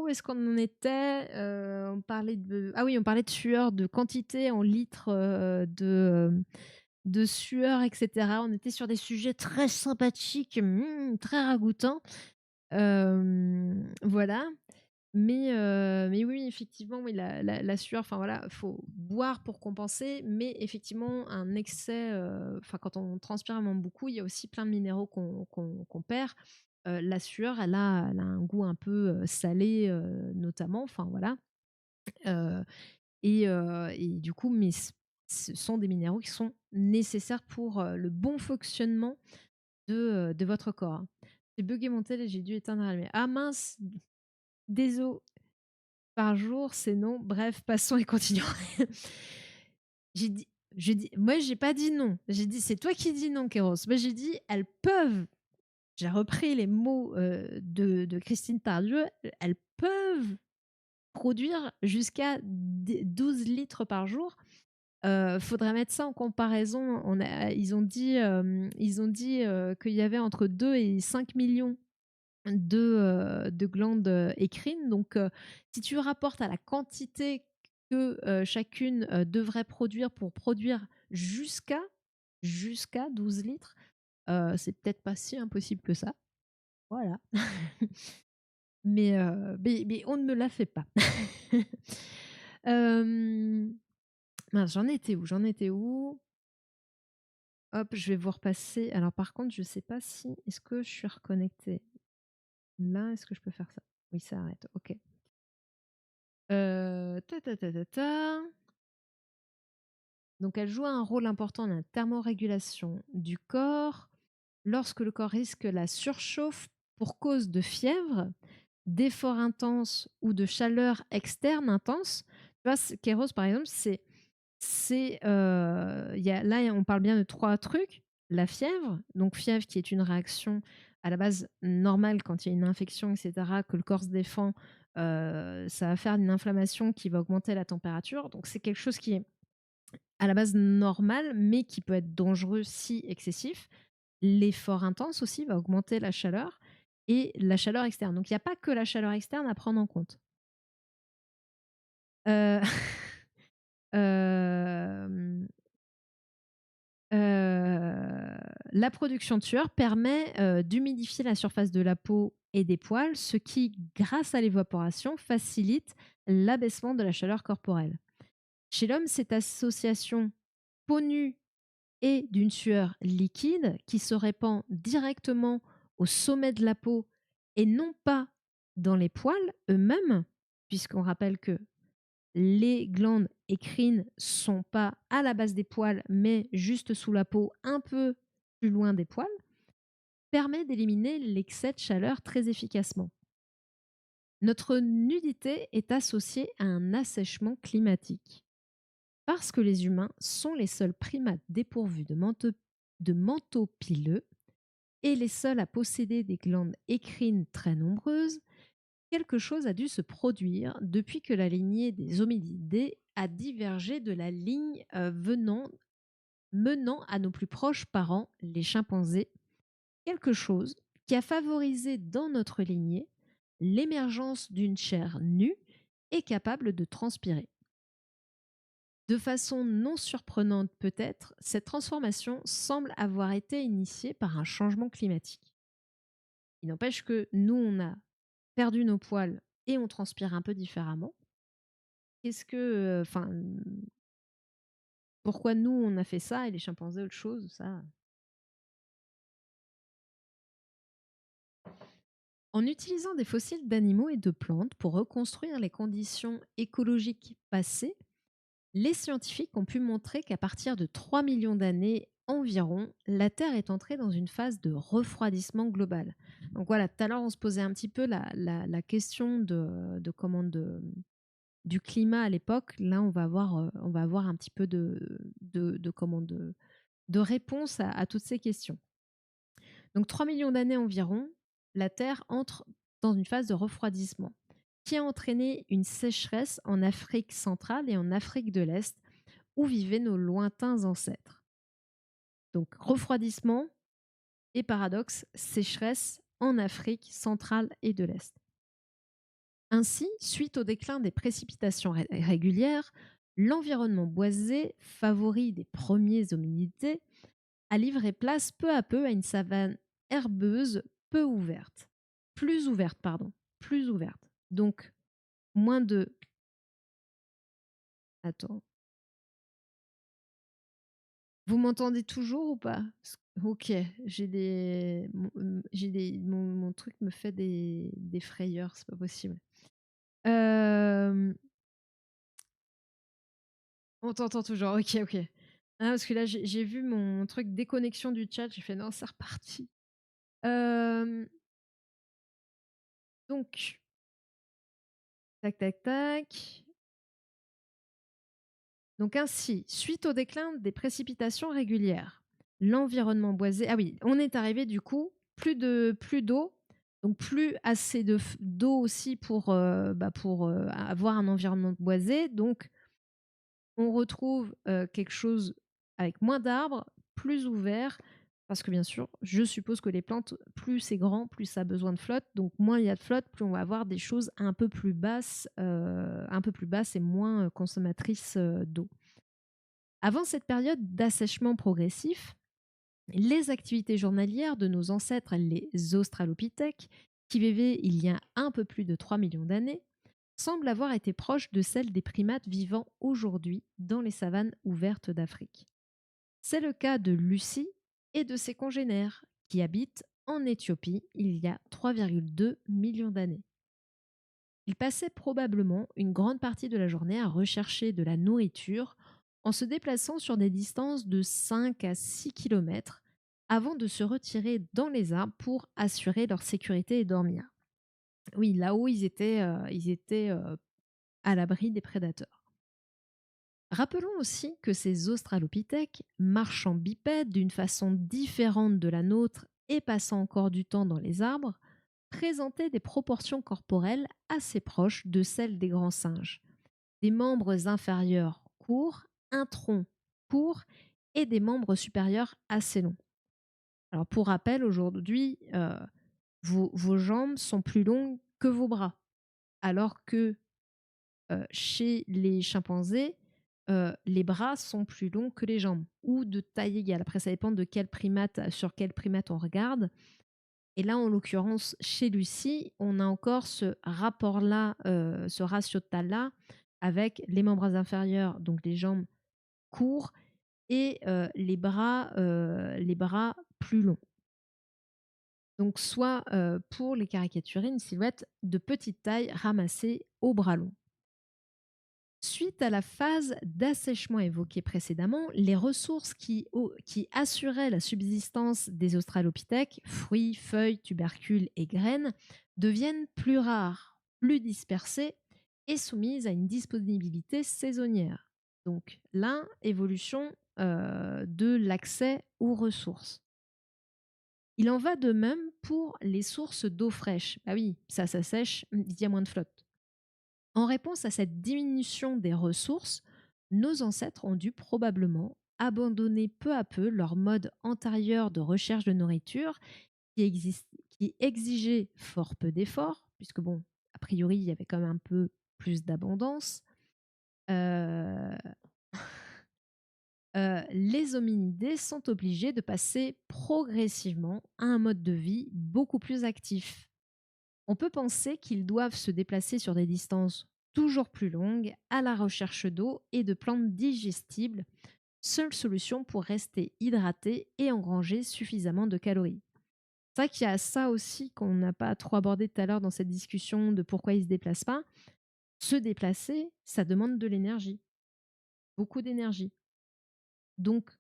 où est-ce qu'on en était? On parlait de ah oui, on parlait de sueur, de quantité en litres, de sueur et cetera. On était sur des sujets très sympathiques, très ragoûtants. Voilà. Mais oui, effectivement, oui, la sueur, enfin voilà, faut boire pour compenser, mais effectivement, un excès, enfin, quand on transpire vraiment beaucoup, il y a aussi plein de minéraux qu'on perd. La sueur, elle a un goût un peu, salé, notamment, enfin voilà, heu et du coup, mais ce sont des minéraux qui sont nécessaires pour, le bon fonctionnement de votre corps, hein. J'ai buggé mon tel et j'ai dû éteindre la lumière. Ah mince! Déso. Par jour, c'est non. Bref, passons et continuons. J'ai dit moi j'ai pas dit non. J'ai dit: «C'est toi qui dis non, Kéros». Moi j'ai dit: «Elles peuvent», j'ai repris les mots, de Christine Tardieu, «elles peuvent produire jusqu'à 12 litres par jour». Faudrait mettre ça en comparaison. Ils ont dit, qu'il y avait entre 2 et 5 millions de glandes, écrines. Donc, si tu rapportes à la quantité que, chacune, devrait produire pour produire jusqu'à 12 litres, c'est peut-être pas si impossible que ça. Voilà. Mais on ne me la fait pas. Hem, mince, j'en étais où? J'en étais où? Hop, je vais vous repasser. Alors par contre, je sais pas si est-ce que je suis reconnectée? Là, est-ce que je peux faire ça? Oui, ça arrête, OK. Ta ta ta ta ta. Donc elle joue un rôle important dans la thermorégulation du corps lorsque le corps risque la surchauffe pour cause de fièvre, d'efforts intenses ou de chaleur externe intense. Tu vois, Kéros, par exemple, là, on parle bien de 3 trucs. La fièvre, donc fièvre qui est une réaction à la base normale quand il y a une infection et cetera, que le corps se défend, ça va faire une inflammation qui va augmenter la température. Donc c'est quelque chose qui est à la base normal, mais qui peut être dangereux si excessif. L'effort intense aussi va augmenter la chaleur et la chaleur externe. Donc il n'y a pas que la chaleur externe à prendre en compte. Heu, hem, la production de sueur permet, d'humidifier la surface de la peau et des poils, ce qui, grâce à l'évaporation, facilite l'abaissement de la chaleur corporelle. Chez l'homme, cette association peau nue et d'une sueur liquide qui se répand directement au sommet de la peau et non pas dans les poils eux-mêmes, puisqu'on rappelle que les glandes écrines sont pas à la base des poils, mais juste sous la peau, un peu plus loin des poils, permet d'éliminer l'excès de chaleur très efficacement. Notre nudité est associée à un assèchement climatique. Parce que les humains sont les seuls primates dépourvus de manteaux pileux et les seuls à posséder des glandes écrines très nombreuses, quelque chose a dû se produire depuis que la lignée des hominidés a divergé de la ligne menant à nos plus proches parents, les chimpanzés. Quelque chose qui a favorisé dans notre lignée l'émergence d'une chair nue et capable de transpirer. De façon non surprenante peut-être, cette transformation semble avoir été initiée par un changement climatique. Il n'empêche que nous, on a perdu nos poils et on transpire un peu différemment. Qu'est-ce que, enfin, pourquoi nous on a fait ça et les chimpanzés autre chose, ça. En utilisant des fossiles d'animaux et de plantes pour reconstruire les conditions écologiques passées, les scientifiques ont pu montrer qu'à partir de 3 millions d'années environ, la Terre est entrée dans une phase de refroidissement global. Donc voilà, tout à l'heure on se posait un petit peu la question du climat à l'époque. Là, on va avoir un petit peu de réponse à toutes ces questions. Donc 3 millions d'années environ, la Terre entre dans une phase de refroidissement qui a entraîné une sécheresse en Afrique centrale et en Afrique de l'Est où vivaient nos lointains ancêtres. Donc refroidissement et paradoxe, sécheresse en Afrique centrale et de l'Est. Ainsi, suite au déclin des précipitations régulières, l'environnement boisé, favori des premiers hominidiés, a livré place peu à peu à une savane herbeuse peu ouverte. Plus ouverte, pardon. Plus ouverte. Donc, moins de... Attends. Vous m'entendez toujours ou pas? Ok, mon truc me fait des frayeurs, c'est pas possible. Euh, on t'entend toujours, ok, ok. Ah, parce que là, j'ai vu mon truc déconnexion du chat, j'ai fait non, c'est reparti. Euh, donc, tac, tac, tac. Donc ainsi, suite au déclin des précipitations régulières, l'environnement boisé. Ah oui, on est arrivé du coup, plus d'eau, donc plus assez d'eau aussi pour avoir un environnement boisé. Donc on retrouve quelque chose avec moins d'arbres, plus ouvert, parce que bien sûr, je suppose que les plantes, plus c'est grand, plus ça a besoin de flotte. Donc moins il y a de flotte, plus on va avoir des choses un peu plus basses et moins consommatrices d'eau. Avant cette période d'assèchement progressif, les activités journalières de nos ancêtres, les australopithèques, qui vivaient il y a un peu plus de 3 millions d'années, semblent avoir été proches de celles des primates vivant aujourd'hui dans les savanes ouvertes d'Afrique. C'est le cas de Lucie et de ses congénères, qui habitent en Éthiopie il y a 3,2 millions d'années. Ils passaient probablement une grande partie de la journée à rechercher de la nourriture en se déplaçant sur des distances de 5 à 6 km avant de se retirer dans les arbres pour assurer leur sécurité et dormir. Oui, là-haut, ils étaient à l'abri des prédateurs. Rappelons aussi que ces australopithèques, marchant bipèdes d'une façon différente de la nôtre et passant encore du temps dans les arbres, présentaient des proportions corporelles assez proches de celles des grands singes. Des membres inférieurs courts, un tronc court et des membres supérieurs assez longs. Alors pour rappel, aujourd'hui, vos jambes sont plus longues que vos bras, alors que chez les chimpanzés, les bras sont plus longs que les jambes, ou de taille égale. Après, ça dépend de sur quel primate on regarde. Et là, en l'occurrence, chez Lucie, on a encore ce rapport-là, ce ratio de taille-là, avec les membres inférieurs, donc les jambes courts, et les bras plus longs. Donc, soit pour les caricaturer, une silhouette de petite taille ramassée au bras long. Suite à la phase d'assèchement évoquée précédemment, les ressources qui assuraient la subsistance des australopithèques, fruits, feuilles, tubercules et graines, deviennent plus rares, plus dispersées et soumises à une disponibilité saisonnière. Donc là, évolution de l'accès aux ressources. Il en va de même pour les sources d'eau fraîche. Ah oui, ça s'assèche, il y a moins de flotte. En réponse à cette diminution des ressources, nos ancêtres ont dû probablement abandonner peu à peu leur mode antérieur de recherche de nourriture qui exigeait fort peu d'efforts, puisque bon, a priori, il y avait quand même un peu plus d'abondance. Euh, les hominidés sont obligés de passer progressivement à un mode de vie beaucoup plus actif. On peut penser qu'ils doivent se déplacer sur des distances toujours plus longues à la recherche d'eau et de plantes digestibles, seule solution pour rester hydraté et engranger suffisamment de calories. C'est vrai qu'il y a ça aussi qu'on n'a pas trop abordé tout à l'heure dans cette discussion de pourquoi ils ne se déplacent pas. Se déplacer, ça demande de l'énergie, beaucoup d'énergie. Donc,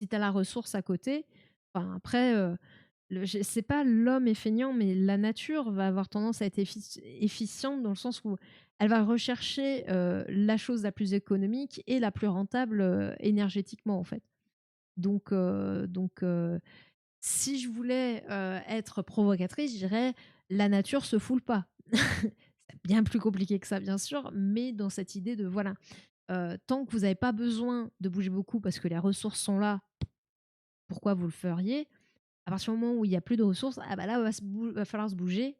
si tu as la ressource à côté, enfin après, c'est pas l'homme est feignant, mais la nature va avoir tendance à être efficiente dans le sens où elle va rechercher la chose la plus économique et la plus rentable énergétiquement en fait. Donc, si je voulais être provocatrice, je dirais la nature se foule pas. C'est bien plus compliqué que ça, bien sûr, mais dans cette idée de voilà, tant que vous n'avez pas besoin de bouger beaucoup parce que les ressources sont là, pourquoi vous le feriez? À partir du moment où il y a plus de ressources, ah bah là, va falloir se bouger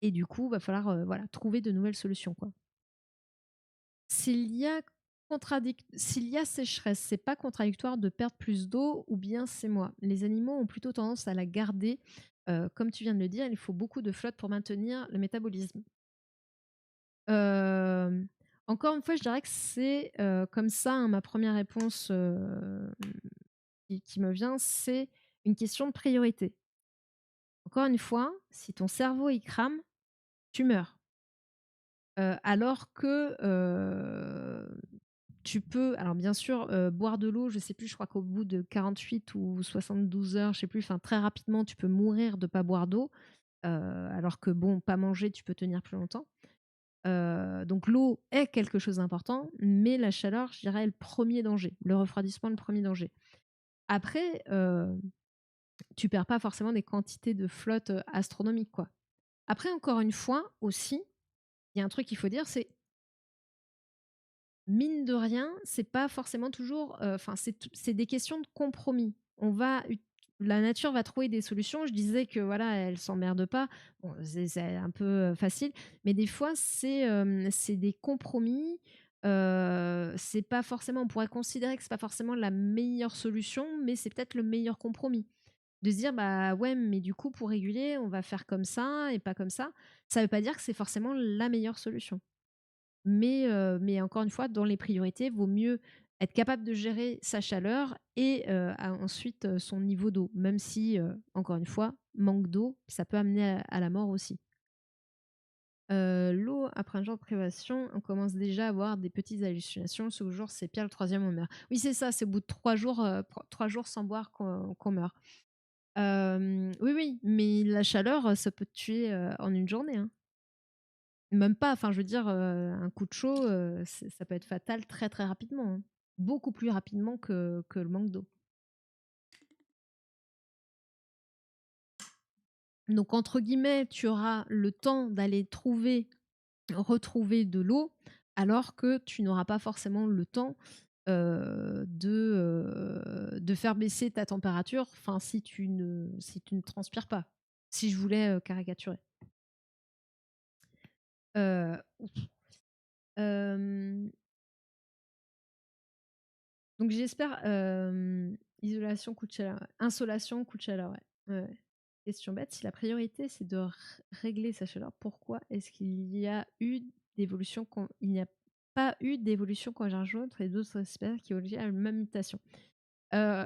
et du coup, va falloir, voilà, trouver de nouvelles solutions, quoi. S'il y a s'il y a sécheresse, c'est pas contradictoire de perdre plus d'eau ou bien c'est moi? Les animaux ont plutôt tendance à la garder. Comme tu viens de le dire, il faut beaucoup de flotte pour maintenir le métabolisme. Hem, Encore une fois, je dirais que c'est, comme ça, hein, ma première réponse, qui me vient, c'est une question de priorité. Encore une fois, si ton cerveau il crame, tu meurs. Alors que, tu peux alors bien sûr, boire de l'eau, je sais plus, je crois qu'au bout de 48 ou 72 heures, je sais plus, enfin très rapidement, tu peux mourir de pas boire d'eau, alors que bon, pas manger, tu peux tenir plus longtemps. Donc l'eau est quelque chose d'important, mais la chaleur, je dirais, est le premier danger. Le refroidissement, le premier danger. Après, tu perds pas forcément des quantités de flotte, astronomiques, quoi. Après, encore une fois, aussi, il y a un truc qu'il faut dire, c'est mine de rien, c'est pas forcément toujours, enfin, c'est des questions de compromis. On va ut La nature va trouver des solutions. Je disais que voilà, elle s'emmerde pas. Bon, c'est un peu, facile, mais des fois, c'est des compromis. C'est pas forcément On pourrait considérer que c'est pas forcément la meilleure solution, mais c'est peut-être le meilleur compromis. De se dire: «Bah, ouais, mais du coup, pour réguler, on va faire comme ça et pas comme ça». Ça veut pas dire que c'est forcément la meilleure solution. Mais encore une fois, dans les priorités, vaut mieux être capable de gérer sa chaleur et ensuite, son niveau d'eau. Même si, encore une fois, manque d'eau, ça peut amener à la mort aussi. L'eau après un jour de privation, on commence déjà à avoir des petites hallucinations. Ce jour, c'est pire, le troisième on meurt. Oui, c'est ça, c'est au bout de 3 jours, 3 jours sans boire qu'on meurt. Oui, oui, mais la chaleur, ça peut te tuer, en une journée, hein. Même pas, enfin je veux dire, un coup de chaud, ça peut être fatal très, très rapidement, hein. Beaucoup plus rapidement que le manque d'eau. Donc entre guillemets, tu auras le temps d'aller retrouver de l'eau, alors que tu n'auras pas forcément le temps, de faire baisser ta température, enfin si tu ne transpires pas. Si je voulais, caricaturer. Ouf. Hem Donc j'espère, isolation, coup de chaleur, ouais. Insolation, coup de chaleur, ouais. Ouais, ouais. Question bête, si la priorité c'est de régler sa chaleur, pourquoi est-ce qu'il y a eu d'évolution con il n'y a pas eu d'évolution convergente entre les d'autres espèces qui ont à la même mutation? Heu,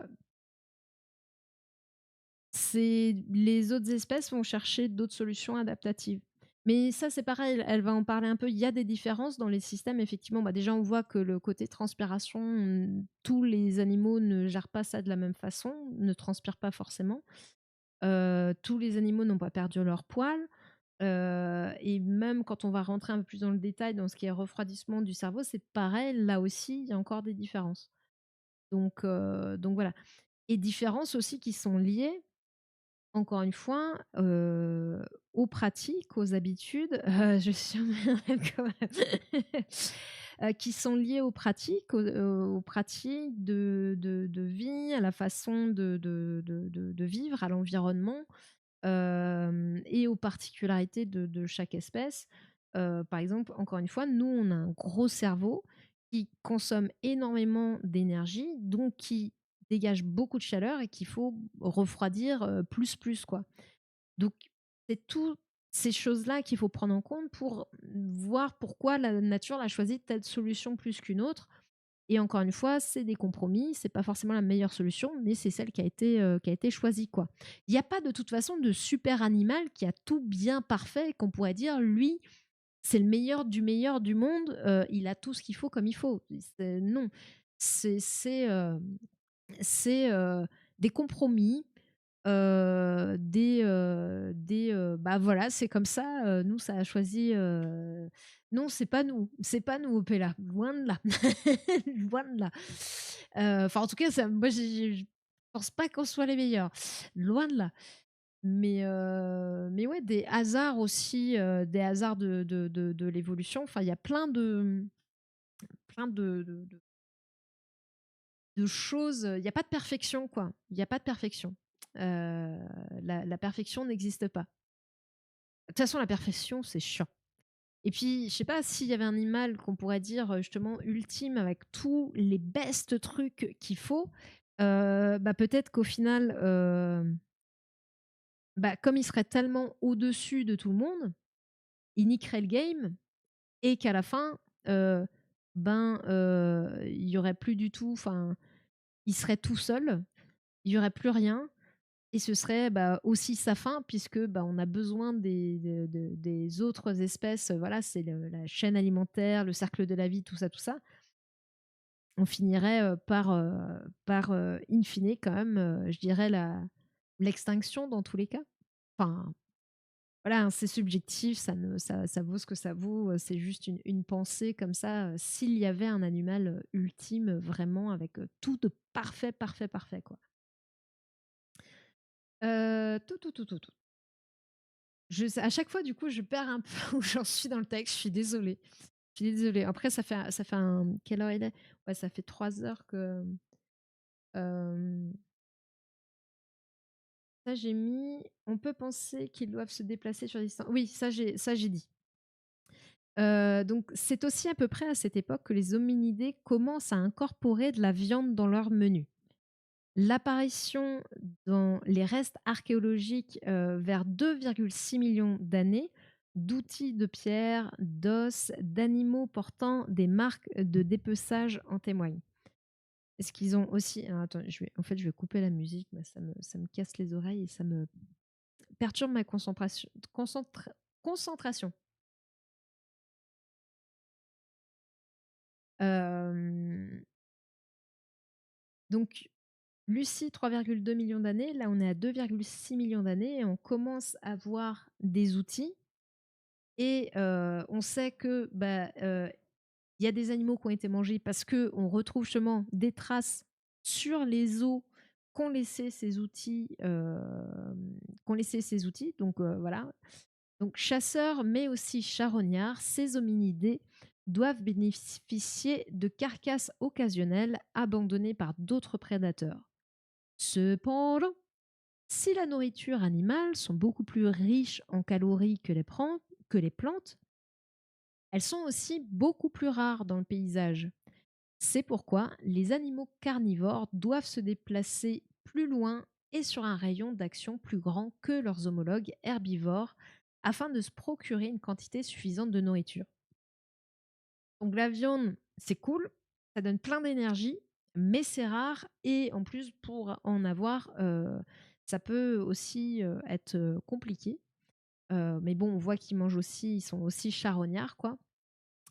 c'est les autres espèces vont chercher d'autres solutions adaptatives. Mais ça, c'est pareil, elle va en parler un peu. Il y a des différences dans les systèmes, effectivement. Bah, déjà, on voit que le côté transpiration, tous les animaux ne gèrent pas ça de la même façon, ne transpirent pas forcément. Tous les animaux n'ont pas perdu leur poil. Et même quand on va rentrer un peu plus dans le détail, dans ce qui est refroidissement du cerveau, c'est pareil, là aussi, il y a encore des différences. Donc voilà. Et différences aussi qui sont liées encore une fois, aux pratiques, aux habitudes, je suis quand même, qui sont liées aux pratiques de vie, à la façon de vivre, à l'environnement, et aux particularités de chaque espèce. Par exemple, encore une fois, nous, on a un gros cerveau qui consomme énormément d'énergie, donc qui dégage beaucoup de chaleur et qu'il faut refroidir, plus, quoi. Donc c'est toutes ces choses-là qu'il faut prendre en compte pour voir pourquoi la nature a choisi telle solution plus qu'une autre. Et encore une fois, c'est des compromis, c'est pas forcément la meilleure solution, mais c'est celle qui a été choisie, quoi. Il y a pas de toute façon de super animal qui a tout bien parfait et qu'on pourrait dire: «Lui, c'est le meilleur du monde, il a tout ce qu'il faut comme il faut». Non, c'est c'est, c'est, des compromis, bah, voilà, c'est comme ça, nous, ça a choisi, non, c'est pas nous, Opella, loin de là, loin de là. Enfin, en tout cas, ça moi, je pense pas qu'on soit les meilleurs, loin de là. Mais ouais, des hasards aussi, des hasards de l'évolution. Enfin, il y a plein de choses, il y a pas de perfection, quoi. Il y a pas de perfection. La perfection n'existe pas. De toute façon, la perfection, c'est chiant. Et puis, je sais pas s'il y avait un animal qu'on pourrait dire justement ultime avec tous les best trucs qu'il faut, bah peut-être qu'au final, bah, comme il serait tellement au-dessus de tout le monde, il niquerait le game et qu'à la fin, il y aurait plus du tout, enfin, il serait tout seul, il y aurait plus rien et ce serait bah, aussi sa fin puisque bah, on a besoin des autres espèces. Voilà, c'est la chaîne alimentaire, le cercle de la vie, tout ça, tout ça. On finirait par in fine, quand même, je dirais, l'extinction dans tous les cas. Enfin, voilà, hein, c'est subjectif, ça vaut ce que ça vaut. C'est juste une pensée comme ça. S'il y avait un animal ultime, vraiment, avec tout de parfait, parfait, parfait, quoi. Tout. À chaque fois, du coup, je perds un peu où j'en suis dans le texte. Je suis désolée. Je suis désolée. Après, ça fait un. Quelle heure il est? Ouais, ça fait 3 heures que. euh, Ça, j'ai mis. On peut penser qu'ils doivent se déplacer sur des distances. Oui, ça j'ai dit. Donc, c'est aussi à peu près à cette époque que les hominidés commencent à incorporer de la viande dans leur menu. L'apparition dans les restes archéologiques vers 2,6 millions d'années d'outils de pierre, d'os, d'animaux portant des marques de dépeçage en témoigne. Est-ce qu'ils ont aussi... Alors, attends, je vais couper la musique, mais ça me casse les oreilles et ça me perturbe ma concentration. Euh, donc, Lucie, 3,2 millions d'années. Là, on est à 2,6 millions d'années et on commence à voir des outils. Et on sait que bah, y a des animaux qui ont été mangés parce que on retrouve justement des traces sur les os qu'ont laissé ces outils, Donc voilà. Donc chasseurs, mais aussi charognards, ces hominidés doivent bénéficier de carcasses occasionnelles abandonnées par d'autres prédateurs. Cependant, si la nourriture animale sont beaucoup plus riches en calories que les plantes, elles sont aussi beaucoup plus rares dans le paysage. C'est pourquoi les animaux carnivores doivent se déplacer plus loin et sur un rayon d'action plus grand que leurs homologues herbivores afin de se procurer une quantité suffisante de nourriture. Donc la viande, c'est cool, ça donne plein d'énergie, mais c'est rare et en plus pour en avoir, ça peut aussi être compliqué. Mais bon, on voit qu'ils mangent aussi, ils sont aussi charognards, quoi.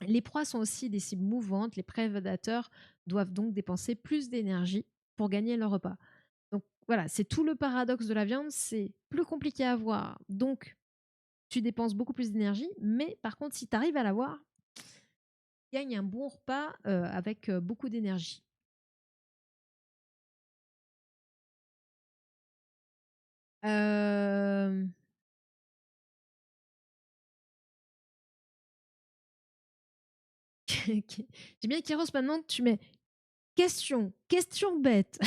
Les proies sont aussi des cibles mouvantes, les prédateurs doivent donc dépenser plus d'énergie pour gagner leur repas. Donc voilà, c'est tout le paradoxe de la viande, c'est plus compliqué à avoir, donc tu dépenses beaucoup plus d'énergie, mais par contre, si tu arrives à l'avoir, tu gagnes un bon repas avec beaucoup d'énergie. Euh... J'aime bien qu'Eros maintenant, tu mets question bête.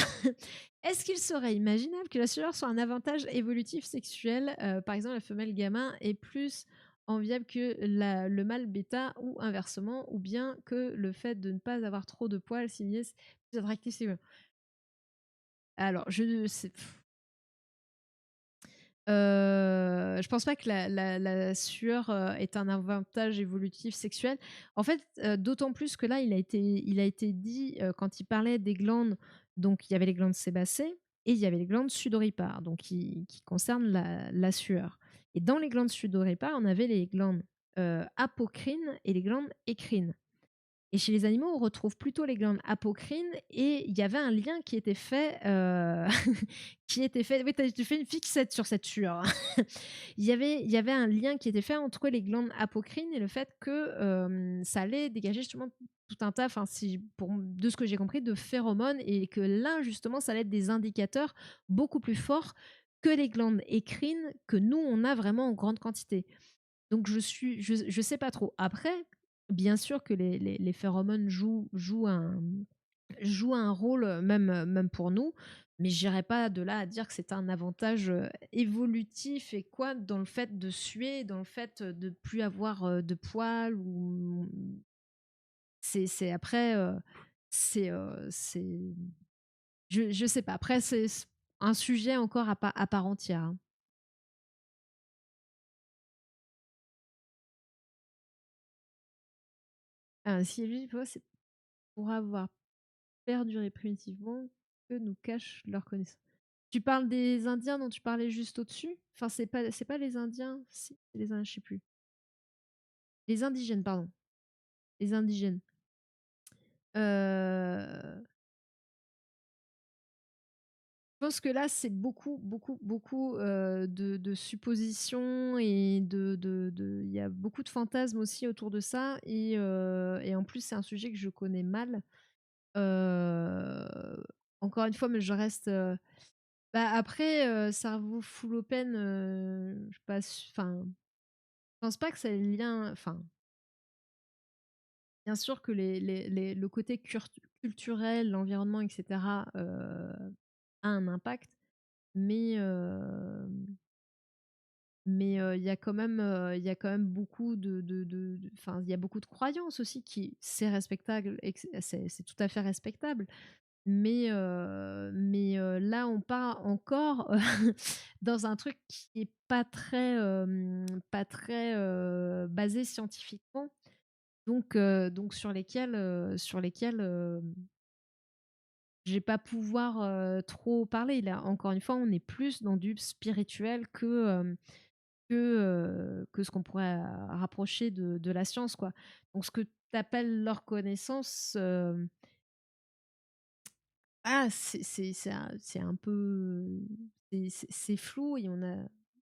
Est-ce qu'il serait imaginable que la sueur soit un avantage évolutif sexuel? Par exemple, la femelle gamin est plus enviable que le mâle bêta ou inversement, ou bien que le fait de ne pas avoir trop de poils signifie plus attractif sexuellement. Alors, je sais. Je pense pas que la sueur est un avantage évolutif sexuel. En fait, d'autant plus que là, il a été dit quand il parlait des glandes. Donc, il y avait les glandes sébacées et il y avait les glandes sudoripares, donc qui concernent la sueur. Et dans les glandes sudoripares, on avait les glandes apocrines et les glandes écrines. Et chez les animaux, on retrouve plutôt les glandes apocrines et il y avait un lien qui était fait, qui était fait. Oui, tu fais une fixette sur cette sueur, hein. Il y avait un lien qui était fait entre les glandes apocrines et le fait que ça allait dégager justement tout un tas, enfin, de ce que j'ai compris, de phéromones et que là, justement, ça allait être des indicateurs beaucoup plus forts que les glandes écrines que nous, on a vraiment en grande quantité. Donc je sais pas trop. Après, bien sûr que les phéromones jouent un joue un rôle, même pour nous, mais j'irai pas de là à dire que c'est un avantage, évolutif et quoi, dans le fait de suer, dans le fait, de plus avoir, de poils ou c'est après, c'est je sais pas. Après c'est un sujet encore à part entière, hein. Si lui, c'est pour avoir perduré primitivement que nous cachent leurs connaissances. Tu parles des Indiens dont tu parlais juste au-dessus? Enfin, c'est pas les Indiens? Si, c'est les Indiens, je sais plus. Les indigènes, pardon. Les indigènes. Je pense que là, c'est beaucoup, beaucoup, beaucoup de suppositions et il y a beaucoup de fantasmes aussi autour de ça. Et en plus, c'est un sujet que je connais mal. Euh, Encore une fois, mais je reste. Bah, après, cerveau full open, je passe. Enfin, je pense pas que ça ait le lien. Enfin, bien sûr que le côté culturel, l'environnement, etc., a un impact, mais il y a quand même, beaucoup enfin, il y a beaucoup de croyances aussi qui c'est respectable et que c'est tout à fait respectable. Là, on part encore dans un truc qui est pas très, basé scientifiquement, donc sur lesquels, je vais pas pouvoir, trop parler. Là, encore une fois, on est plus dans du spirituel que ce qu'on pourrait, rapprocher de la science, quoi. Donc ce que tu appelles leur connaissance, c'est un peu c'est flou et on a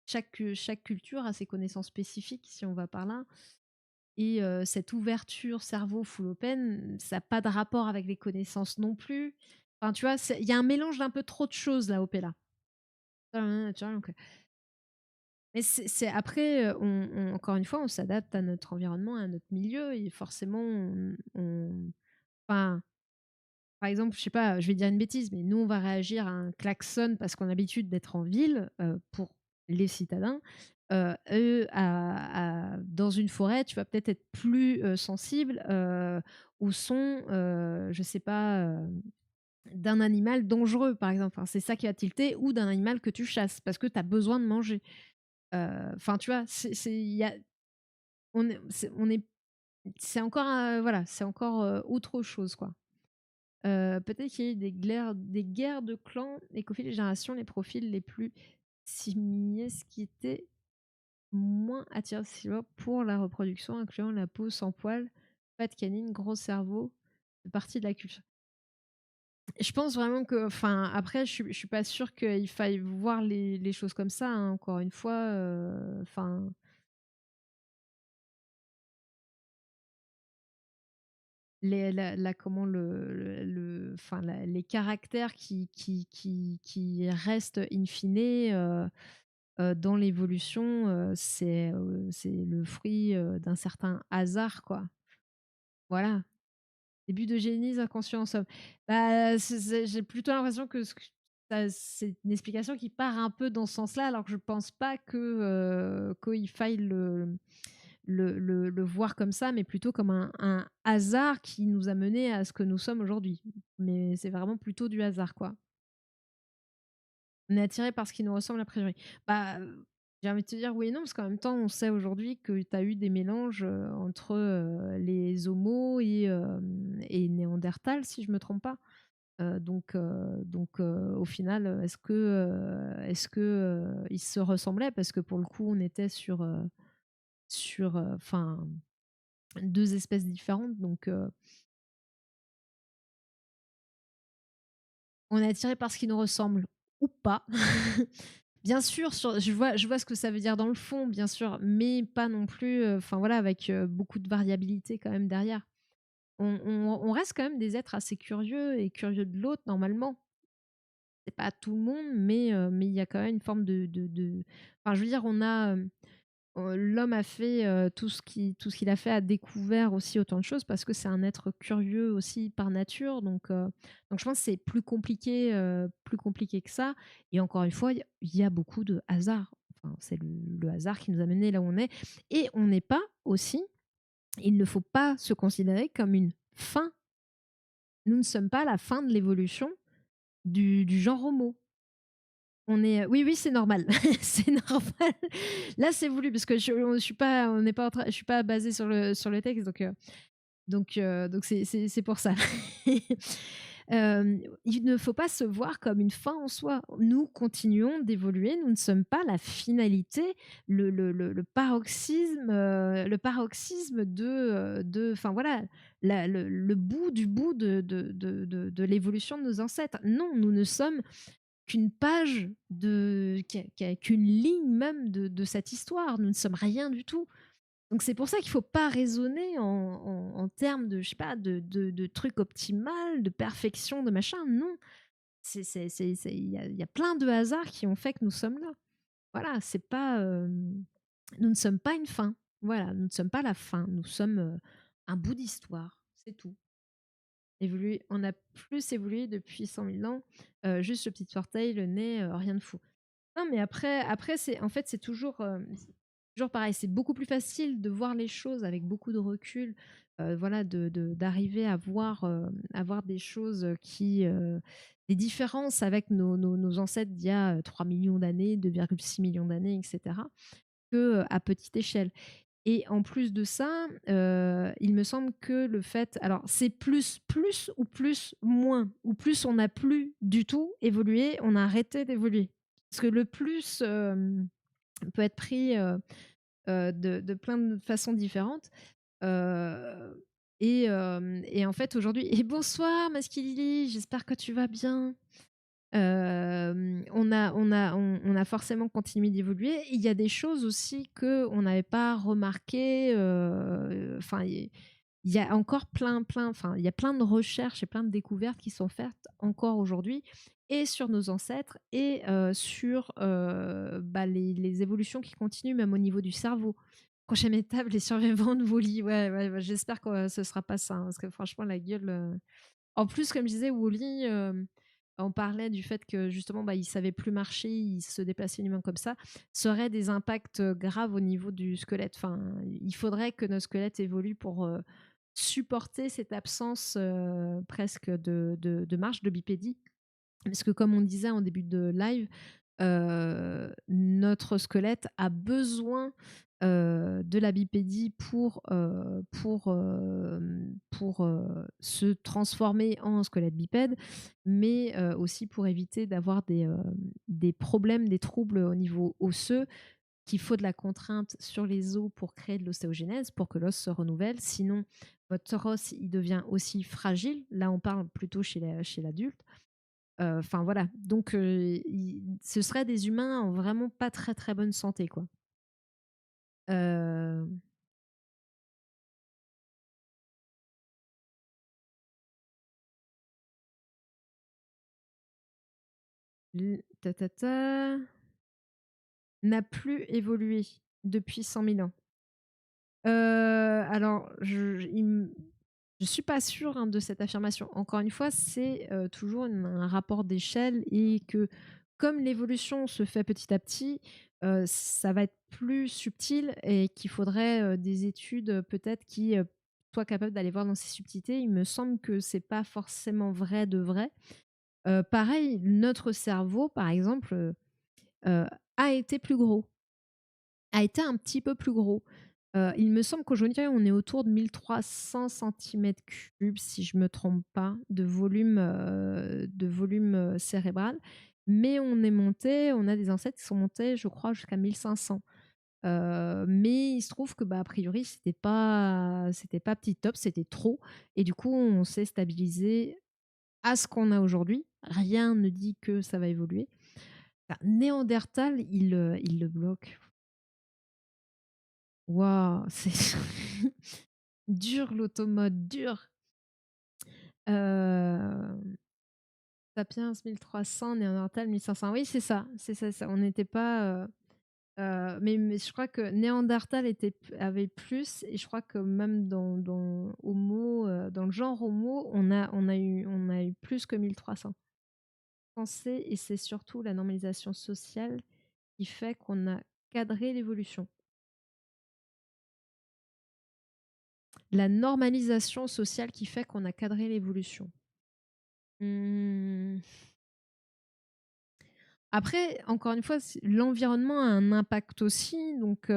chaque culture a ses connaissances spécifiques, si on va par là. Et cette ouverture cerveau full open, ça a pas de rapport avec les connaissances non plus. Enfin, tu vois, il y a un mélange d'un peu trop de choses là, Opella. Tu vois, donc mais c'est après, encore une fois, on s'adapte à notre environnement, à notre milieu et forcément enfin, par exemple, je sais pas, je vais dire une bêtise, mais nous, on va réagir à un klaxon parce qu'on a l'habitude d'être en ville, pour les citadins. Eux, dans une forêt, tu vas peut-être être plus, sensible, au son, je sais pas, d'un animal dangereux, par exemple. Enfin, c'est ça qui va tilter ou d'un animal que tu chasses parce que tu as besoin de manger. Enfin, tu vois? Il y a on est c'est encore, voilà, c'est encore, autre chose, quoi. Peut-être qu'il y a eu des guerres de clans et qu'au fil des générations, les profils les plus simiesques qui étaient moins attirants pour la reproduction, incluant la peau sans poils, pas de canine, gros cerveau, fait partie de la culture. Je pense vraiment que, enfin, après, je suis pas sûre qu'il faille voir les choses comme ça, hein, encore une fois. Enfin, comment enfin, les caractères qui restent in fine, dans l'évolution, c'est le fruit, d'un certain hasard, quoi. Voilà. Début de génie inconscient en somme. Bah, j'ai plutôt l'impression que c'est une explication qui part un peu dans ce sens-là, alors que je pense pas qu'il faille le voir comme ça, mais plutôt comme un hasard qui nous a menés à ce que nous sommes aujourd'hui. Mais c'est vraiment plutôt du hasard, quoi. On est attiré par ce qui nous ressemble a priori. Bah, j'ai envie de te dire oui et non, parce qu'en même temps, on sait aujourd'hui que tu as eu des mélanges, entre, les homos et Néandertal, si je me trompe pas. Au final, est-ce que, ils se ressemblaient? Parce que pour le coup, on était enfin, 2 espèces différentes, on est attiré par ce qui nous ressemble ou pas. Bien sûr, je vois ce que ça veut dire dans le fond, bien sûr, mais pas non plus, enfin voilà, avec, beaucoup de variabilité quand même derrière. On reste quand même des êtres assez curieux et curieux de l'autre normalement. C'est pas tout le monde, mais il y a quand même une forme enfin je veux dire, on a, l'homme a fait, tout ce qu'il a fait, a découvert aussi autant de choses parce que c'est un être curieux aussi par nature donc je pense que c'est plus compliqué que ça et encore une fois, il y a beaucoup de hasard. Enfin, c'est le hasard qui nous a menés là où on est et on n'est pas aussi il ne faut pas se considérer comme une fin. Nous ne sommes pas la fin de l'évolution du genre homo. On est oui, oui, c'est normal, c'est normal. Là, c'est voulu parce que je suis pas on n'est pas en train je suis pas basée sur le texte donc c'est pour ça. Il ne faut pas se voir comme une fin en soi. Nous continuons d'évoluer, nous ne sommes pas la finalité, le paroxysme de enfin voilà, le bout du bout de l'évolution de nos ancêtres. Non, nous ne sommes qu'une page qu'une ligne même de cette histoire. Nous ne sommes rien du tout. Donc c'est pour ça qu'il ne faut pas raisonner en termes de, je sais pas, de trucs optimal, de perfection, de machin. Non, il y a plein de hasards qui ont fait que nous sommes là. Voilà, c'est pas, nous ne sommes pas une fin. Voilà, nous ne sommes pas la fin. Nous sommes un bout d'histoire. C'est tout. Évoluer, on a plus évolué depuis 100 000 ans. Juste le petit orteil, le nez, rien de fou. Non, mais après c'est en fait, c'est toujours pareil. C'est beaucoup plus facile de voir les choses avec beaucoup de recul, voilà, d'arriver à voir des choses, des différences avec nos ancêtres d'il y a, 3 000 000 d'années, 2,6 millions d'années et cetera, à petite échelle. Et en plus de ça, il me semble que le fait alors c'est plus ou plus moins? Ou plus on n'a plus du tout évolué, on a arrêté d'évoluer? Parce que le plus, peut être pris, de plein de façons différentes, heu et en fait aujourd'hui et bonsoir Maskilili, j'espère que tu vas bien. On a forcément continué d'évoluer. Il y a des choses aussi qu'on n'avait pas remarquées, enfin, il y a encore enfin, il y a plein de recherches et plein de découvertes qui sont faites encore aujourd'hui et sur nos ancêtres et sur, bah, les évolutions qui continuent même au niveau du cerveau. Prochaine étape, les survivants de Wall-E. Ouais, ouais, ouais, j'espère que ce sera pas ça, hein, parce que franchement la gueule, en plus, comme je disais, Wall-E, on parlait du fait que justement, bah, il savait plus marcher, il se déplaçait lui-même comme ça aurait des impacts, graves au niveau du squelette. Enfin, il faudrait que nos squelettes évoluent pour, supporter cette absence, presque de marche, de bipédie. Parce que comme on disait en début de live, notre squelette a besoin, de la bipédie pour se transformer en squelette bipède, mais aussi pour éviter d'avoir des problèmes, des troubles au niveau osseux, qu'il faut de la contrainte sur les os pour créer de l'ostéogenèse, pour que l'os se renouvelle. Sinon, votre os, il devient aussi fragile. Là, on parle plutôt chez l'adulte. Enfin voilà, donc ce seraient des humains en vraiment pas très, très bonne santé, quoi. Heu, l ta ta ta, n'a plus évolué depuis 100 000 ans. Alors je suis pas sûre, hein, de cette affirmation. Encore une fois, c'est, toujours un rapport d'échelle et que comme l'évolution se fait petit à petit, ça va être plus subtil et qu'il faudrait, des études, peut-être qui, soient capables d'aller voir dans ces subtilités. Il me semble que c'est pas forcément vrai de vrai. Pareil, notre cerveau, par exemple, heu, a été plus gros, a été un petit peu plus gros. Il me semble qu'aujourd'hui, on est autour de 1 300 cm3, si je me trompe pas, de volume cérébral. Mais on a des ancêtres qui sont montés, je crois, jusqu'à 1 500. Mais il se trouve que, bah, a priori, c'était pas petit top, c'était trop et du coup, on s'est stabilisé à ce qu'on a aujourd'hui. Rien ne dit que ça va évoluer. Enfin, Néandertal, il le bloque. Waouh, c'est dur l'automode, dur. Heu, Sapiens 1 300, Néandertal 1 500. Oui, c'est ça, c'est ça, ça. On n'était pas, Mais je crois que Néandertal avait plus et je crois que même dans Homo, dans le genre Homo, on a eu plus que 1300 pensées et c'est surtout la normalisation sociale qui fait qu'on a cadré l'évolution. La normalisation sociale qui fait qu'on a cadré l'évolution. Mmh. Après, encore une fois, l'environnement a un impact aussi, donc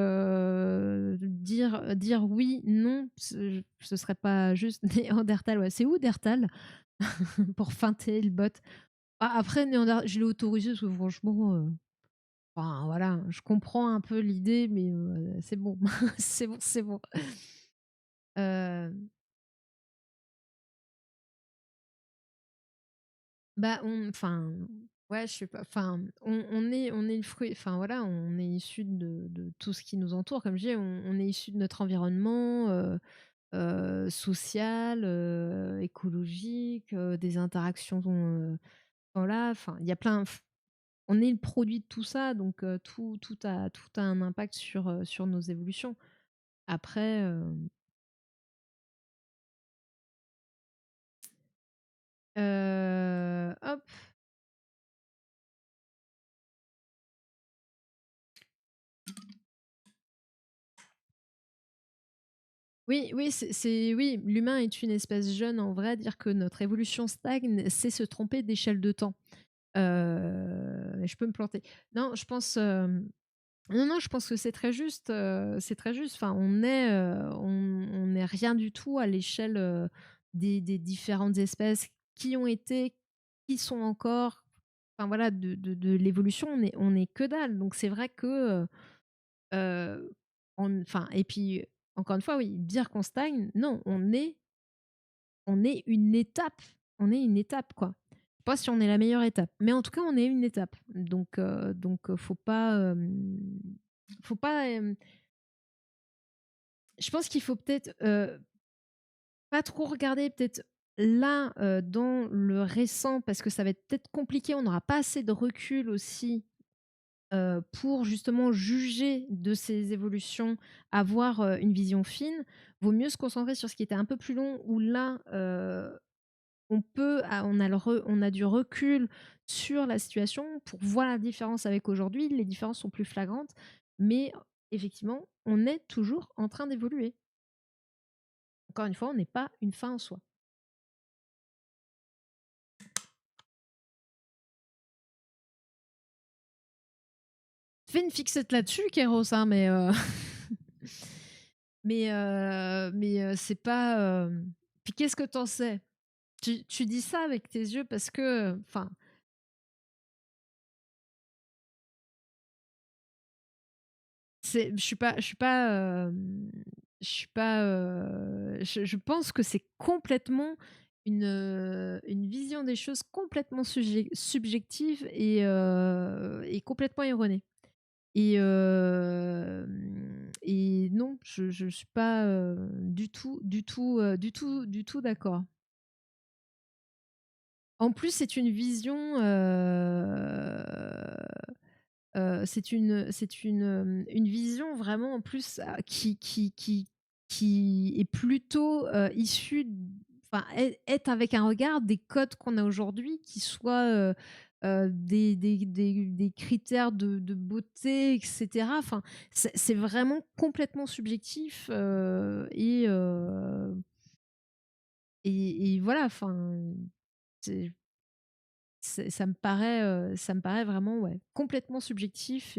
dire oui, non, ce serait pas juste Néandertal. Ouais. C'est où Dertal pour feinter le bot. Ah, après, Néandertal, je l'ai autorisé parce que franchement, enfin, voilà, je comprends un peu l'idée, mais c'est bon, c'est bon, c'est bon. Euh, Bah, enfin, ouais, je sais pas. Enfin, on est le fruit. Enfin voilà, on est issu de tout ce qui nous entoure. Comme je dis, on est issu de notre environnement social, écologique, des interactions. Voilà. Enfin, il y a plein. On est le produit de tout ça, donc tout a un impact sur nos évolutions. Après, hop. Oui, oui, oui, l'humain est une espèce jeune en vrai. Dire que notre évolution stagne, c'est se tromper d'échelle de temps. Je peux me planter. Non, je pense. Non, non, je pense que c'est très juste. C'est très juste. Enfin, on est rien du tout à l'échelle des différentes espèces qui ont été, qui sont encore. Enfin voilà, de l'évolution, on est que dalle. Donc c'est vrai que enfin, et puis, encore une fois, oui, dire qu'on stagne, non, on est une étape. On est une étape, quoi. Je sais pas si on est la meilleure étape, mais en tout cas, on est une étape. Donc, faut pas. Je pense qu'il faut peut-être pas trop regarder peut-être là dans le récent parce que ça va être peut-être compliqué. On n'aura pas assez de recul aussi pour justement juger de ces évolutions, avoir une vision fine, vaut mieux se concentrer sur ce qui était un peu plus long, où là, on a du recul sur la situation pour voir la différence avec aujourd'hui. Les différences sont plus flagrantes, mais effectivement, on est toujours en train d'évoluer. Encore une fois, on n'est pas une fin en soi. Fais une fixette là-dessus, Kéros, hein, mais c'est pas. Puis qu'est-ce que t'en sais? Tu dis ça avec tes yeux parce que, enfin, je pense que c'est complètement une vision des choses complètement subjective et complètement erronée. Et non, je suis pas du tout, du tout, du tout, du tout d'accord. En plus, c'est une vision, une vision vraiment en plus qui est plutôt issue, enfin, est avec un regard des codes qu'on a aujourd'hui, qui soient des critères de beauté, etc. Enfin, c'est vraiment complètement subjectif et voilà. Enfin, c'est ça me paraît vraiment ouais, complètement subjectif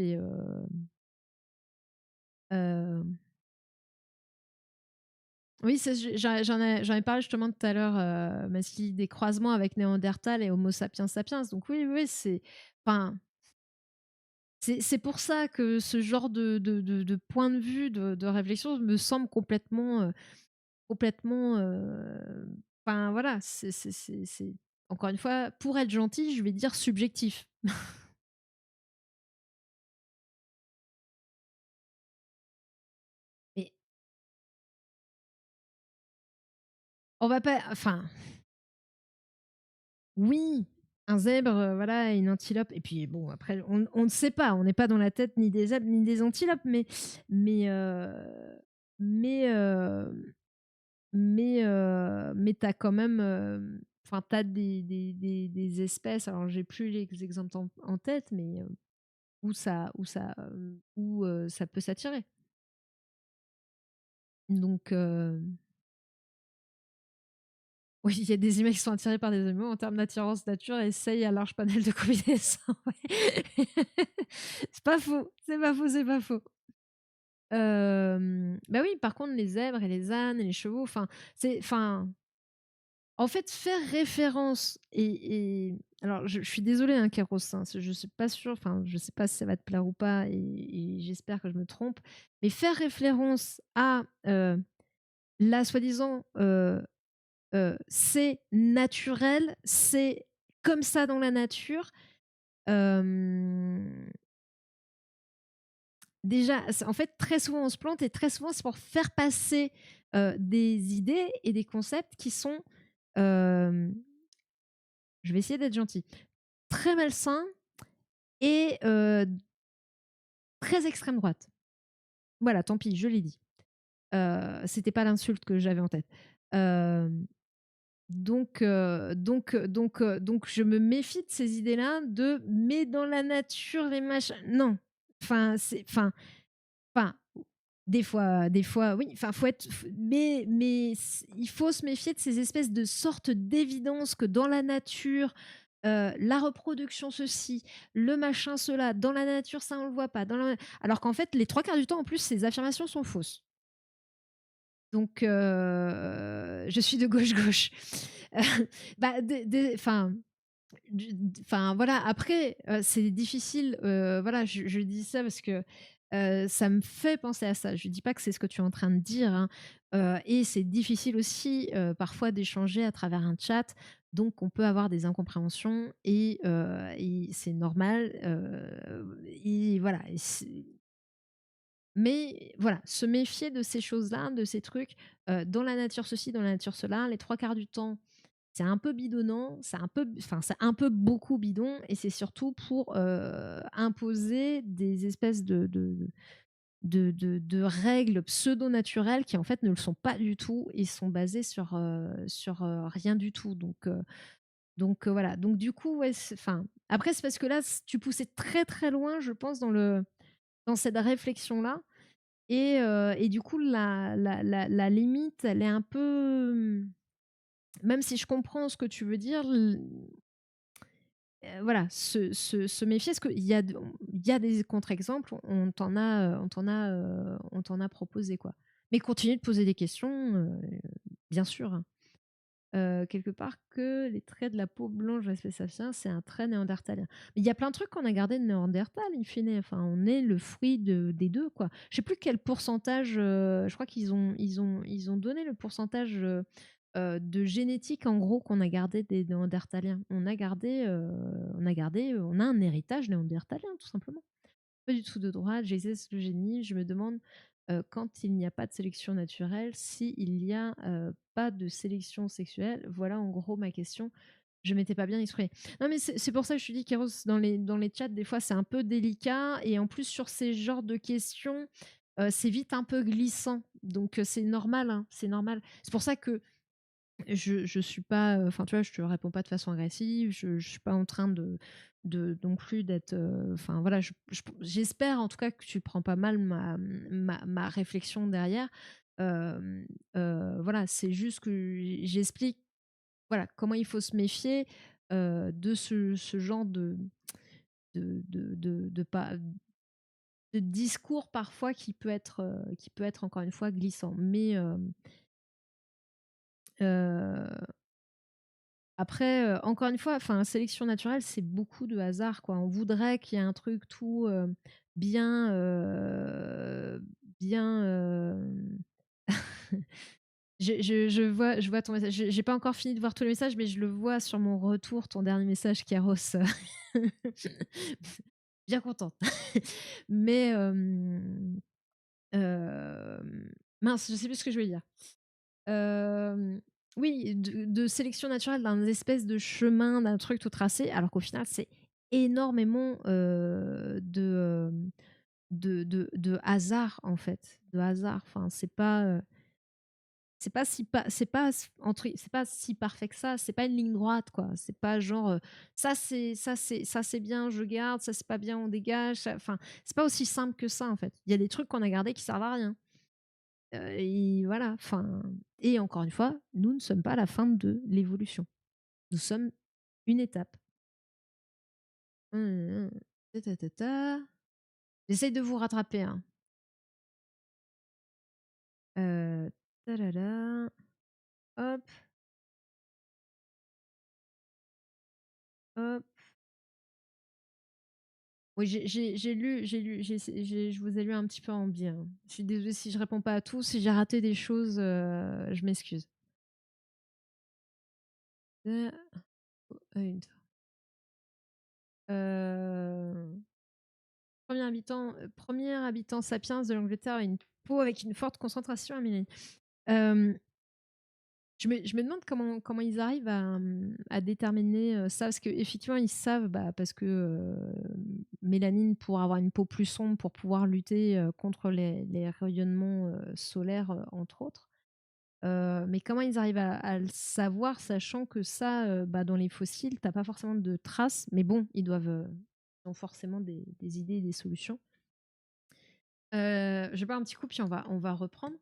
euh, oui, j'en ai parlé justement tout à l'heure, des croisements avec Néandertal et Homo sapiens sapiens. Donc oui, oui, enfin, c'est pour ça que ce genre de point de vue, de réflexion me semble complètement, enfin voilà, encore une fois, pour être gentil, je vais dire subjectif. Mais on va pas, enfin, oui. Un zèbre, voilà, et une antilope et puis bon après on ne sait pas, on n'est pas dans la tête ni des zèbres ni des antilopes mais mais heu mais tu as quand même, enfin tu as des espèces, alors j'ai plus les exemples en tête, mais où ça peut s'attirer. Donc oui, il y a des humains qui sont attirés par des animaux en termes d'attirance nature et essayent un large panel de combinaisons, ouais. C'est pas faux, c'est pas faux, c'est pas faux. Bah oui, par contre, les zèbres et les ânes et les chevaux, enfin, en fait, faire référence alors je suis désolée, hein, Kéros, hein, je suis pas sûre, enfin, je sais pas si ça va te plaire ou pas et j'espère que je me trompe, mais faire référence à, la soi-disant, c'est naturel, c'est comme ça dans la nature, hem, déjà, en fait, très souvent, on se plante et très souvent, c'est pour faire passer, des idées et des concepts qui sont, hem, je vais essayer d'être gentille, très malsains et très extrême droite. Voilà, tant pis, je l'ai dit. C'était pas l'insulte que j'avais en tête. Hem, donc je me méfie de ces idées-là de: «Mais dans la nature, les machins» non, enfin, des fois oui, enfin, faut être f mais il faut se méfier de ces espèces de sortes d'évidences que dans la nature, la reproduction ceci, le machin cela, dans la nature ça on le voit pas, alors qu'en fait les 3 quarts du temps en plus ces affirmations sont fausses. Donc je suis de gauche. Bah, enfin voilà, après, c'est difficile, voilà, je dis ça parce que, ça me fait penser à ça. Je dis pas que c'est ce que tu es en train de dire, hein, et c'est difficile aussi, parfois d'échanger à travers un chat, donc on peut avoir des incompréhensions et c'est normal, et voilà mais voilà, se méfier de ces choses-là, de ces trucs, dans la nature ceci, dans la nature cela, les 3 quarts du temps c'est un peu bidonnant, c'est un peu beaucoup bidon et c'est surtout pour, imposer des espèces de règles pseudo-naturelles qui, en fait, ne le sont pas du tout et sont basées sur rien du tout donc voilà. Donc du coup, ouais, après c'est parce que là, tu poussais très, très loin, je pense, dans cette réflexion-là et du coup la limite, elle est un peu, même si je comprends ce que tu veux dire, voilà, se méfier parce qu'il y a des contre-exemples, on t'en a proposé, quoi. Mais continue de poser des questions, bien sûr, hein. Quelque part que les traits de la peau blanche de l'espèce sapiens, c'est un trait néandertalien. Mais il y a plein de trucs qu'on a gardés de Néandertal in fine, enfin, on est le fruit des 2, quoi. Je sais plus quel pourcentage, je crois qu'ils ont donné le pourcentage, de génétique, en gros, qu'on a gardé des néandertaliens. On a un héritage néandertalien, tout simplement. Pas du tout de droite, j'exerce le génie, je me demande, quand il n'y a pas de sélection naturelle, s'il y a, pas de sélection sexuelle? Voilà en gros ma question. Je m'étais pas bien exprimée. Non mais c'est pour ça que je te dis Kéros, dans les chats, des fois, c'est un peu délicat et en plus sur ces genres de questions, c'est vite un peu glissant donc c'est normal, hein, c'est normal. C'est pour ça que je suis pas, enfin, tu vois, je te réponds pas de façon agressive, je suis pas en train de non plus d'être, enfin, voilà, j'espère en tout cas que tu prends pas mal ma réflexion derrière. Hem, voilà, c'est juste que j'explique, voilà, comment il faut se méfier, de ce genre de pas de discours parfois qui peut être encore une fois glissant. Mais, heu après, encore une fois, enfin, sélection naturelle, c'est beaucoup de hasard, quoi. On voudrait qu'il y ait un truc tout, bien, bien, je vois ton message. J'ai pas encore fini de voir tous les messages, mais je le vois sur mon retour, ton dernier message, Kéros. Bien contente. Mais, mince, je sais plus ce que je voulais dire. Hem Oui, de sélection naturelle d'un espèce de chemin, d'un truc tout tracé, alors qu'au final, c'est énormément, de hasard, en fait, de hasard. Enfin, c'est pas s entre c'est pas si parfait que ça, c'est pas une ligne droite, quoi. C'est pas genre, ça c'est bien, je garde, ça c'est pas bien, on dégage, ça enfin, c'est pas aussi simple que ça, en fait. Il y a des trucs qu'on a gardés qui servent à rien. Et voilà, enfin et encore une fois, nous ne sommes pas à la fin de l'évolution. Nous sommes une étape. Mmh mh. Ta ta ta ta. J'essaye de vous rattraper, hein. Talala, hop, hop. Oui, je vous ai lu un petit peu en biais, hein. Je suis désolée si je réponds pas à tout, si j'ai raté des choses, je m'excuse. Heu, une premier habitant sapiens de l'Angleterre a une peau avec une forte concentration en Hem, je me demande comment ils arrivent à déterminer, ça parce qu'effectivement ils savent, bah, parce que, mélanine pour avoir une peau plus sombre, pour pouvoir lutter, contre les rayonnements, solaires, entre autres. Mais comment ils arrivent à le savoir, sachant que ça, bah, dans les fossiles, tu as pas forcément de traces, mais bon, ils ont forcément des idées et des solutions. Je vais boire un petit coup, puis on va reprendre.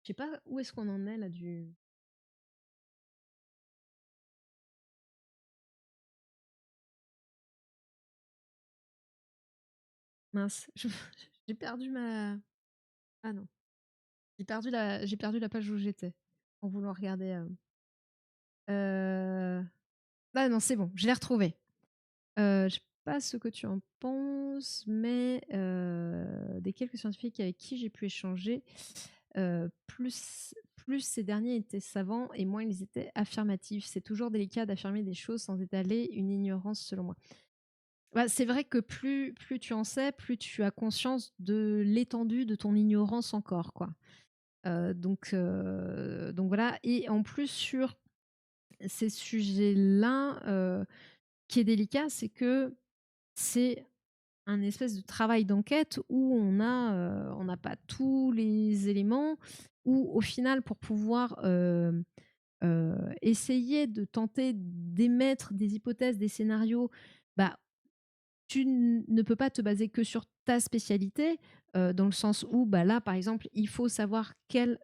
Je sais pas où est-ce qu'on en est là du mince, j'ai perdu ma ah non, j'ai perdu la page où j'étais, en voulant regarder, ah non, c'est bon, je l'ai retrouvée. Je sais pas ce que tu en penses, mais des quelques scientifiques avec qui j'ai pu échanger, plus ces derniers étaient savants et moins ils étaient affirmatifs. C'est toujours délicat d'affirmer des choses sans étaler une ignorance, selon moi. Bah, c'est vrai que plus tu en sais, plus tu as conscience de l'étendue de ton ignorance encore, quoi. Donc voilà et en plus sur ces sujets-là, qui est délicat, c'est que c'est un espèce de travail d'enquête où on n'a pas tous les éléments, où au final pour pouvoir, essayer de tenter d'émettre des hypothèses, des scénarios, bah, tu ne peux pas te baser que sur ta spécialité, dans le sens où, bah, là, par exemple, il faut savoir quel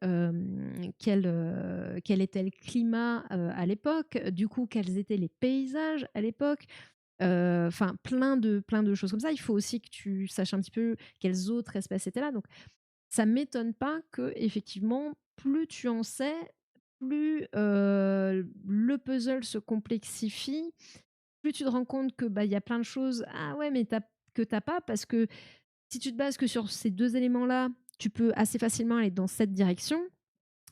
était le climat, à l'époque, du coup, quels étaient les paysages à l'époque, enfin plein de choses comme ça. Il faut aussi que tu saches un petit peu quelles autres espèces étaient là. Donc ça m'étonne pas que effectivement, plus tu en sais, plus, le puzzle se complexifie, plus tu te rends compte que, bah, il y a plein de choses, ah ouais, mais que tu pas parce que si tu te bases que sur ces 2 éléments-là, tu peux assez facilement aller dans cette direction.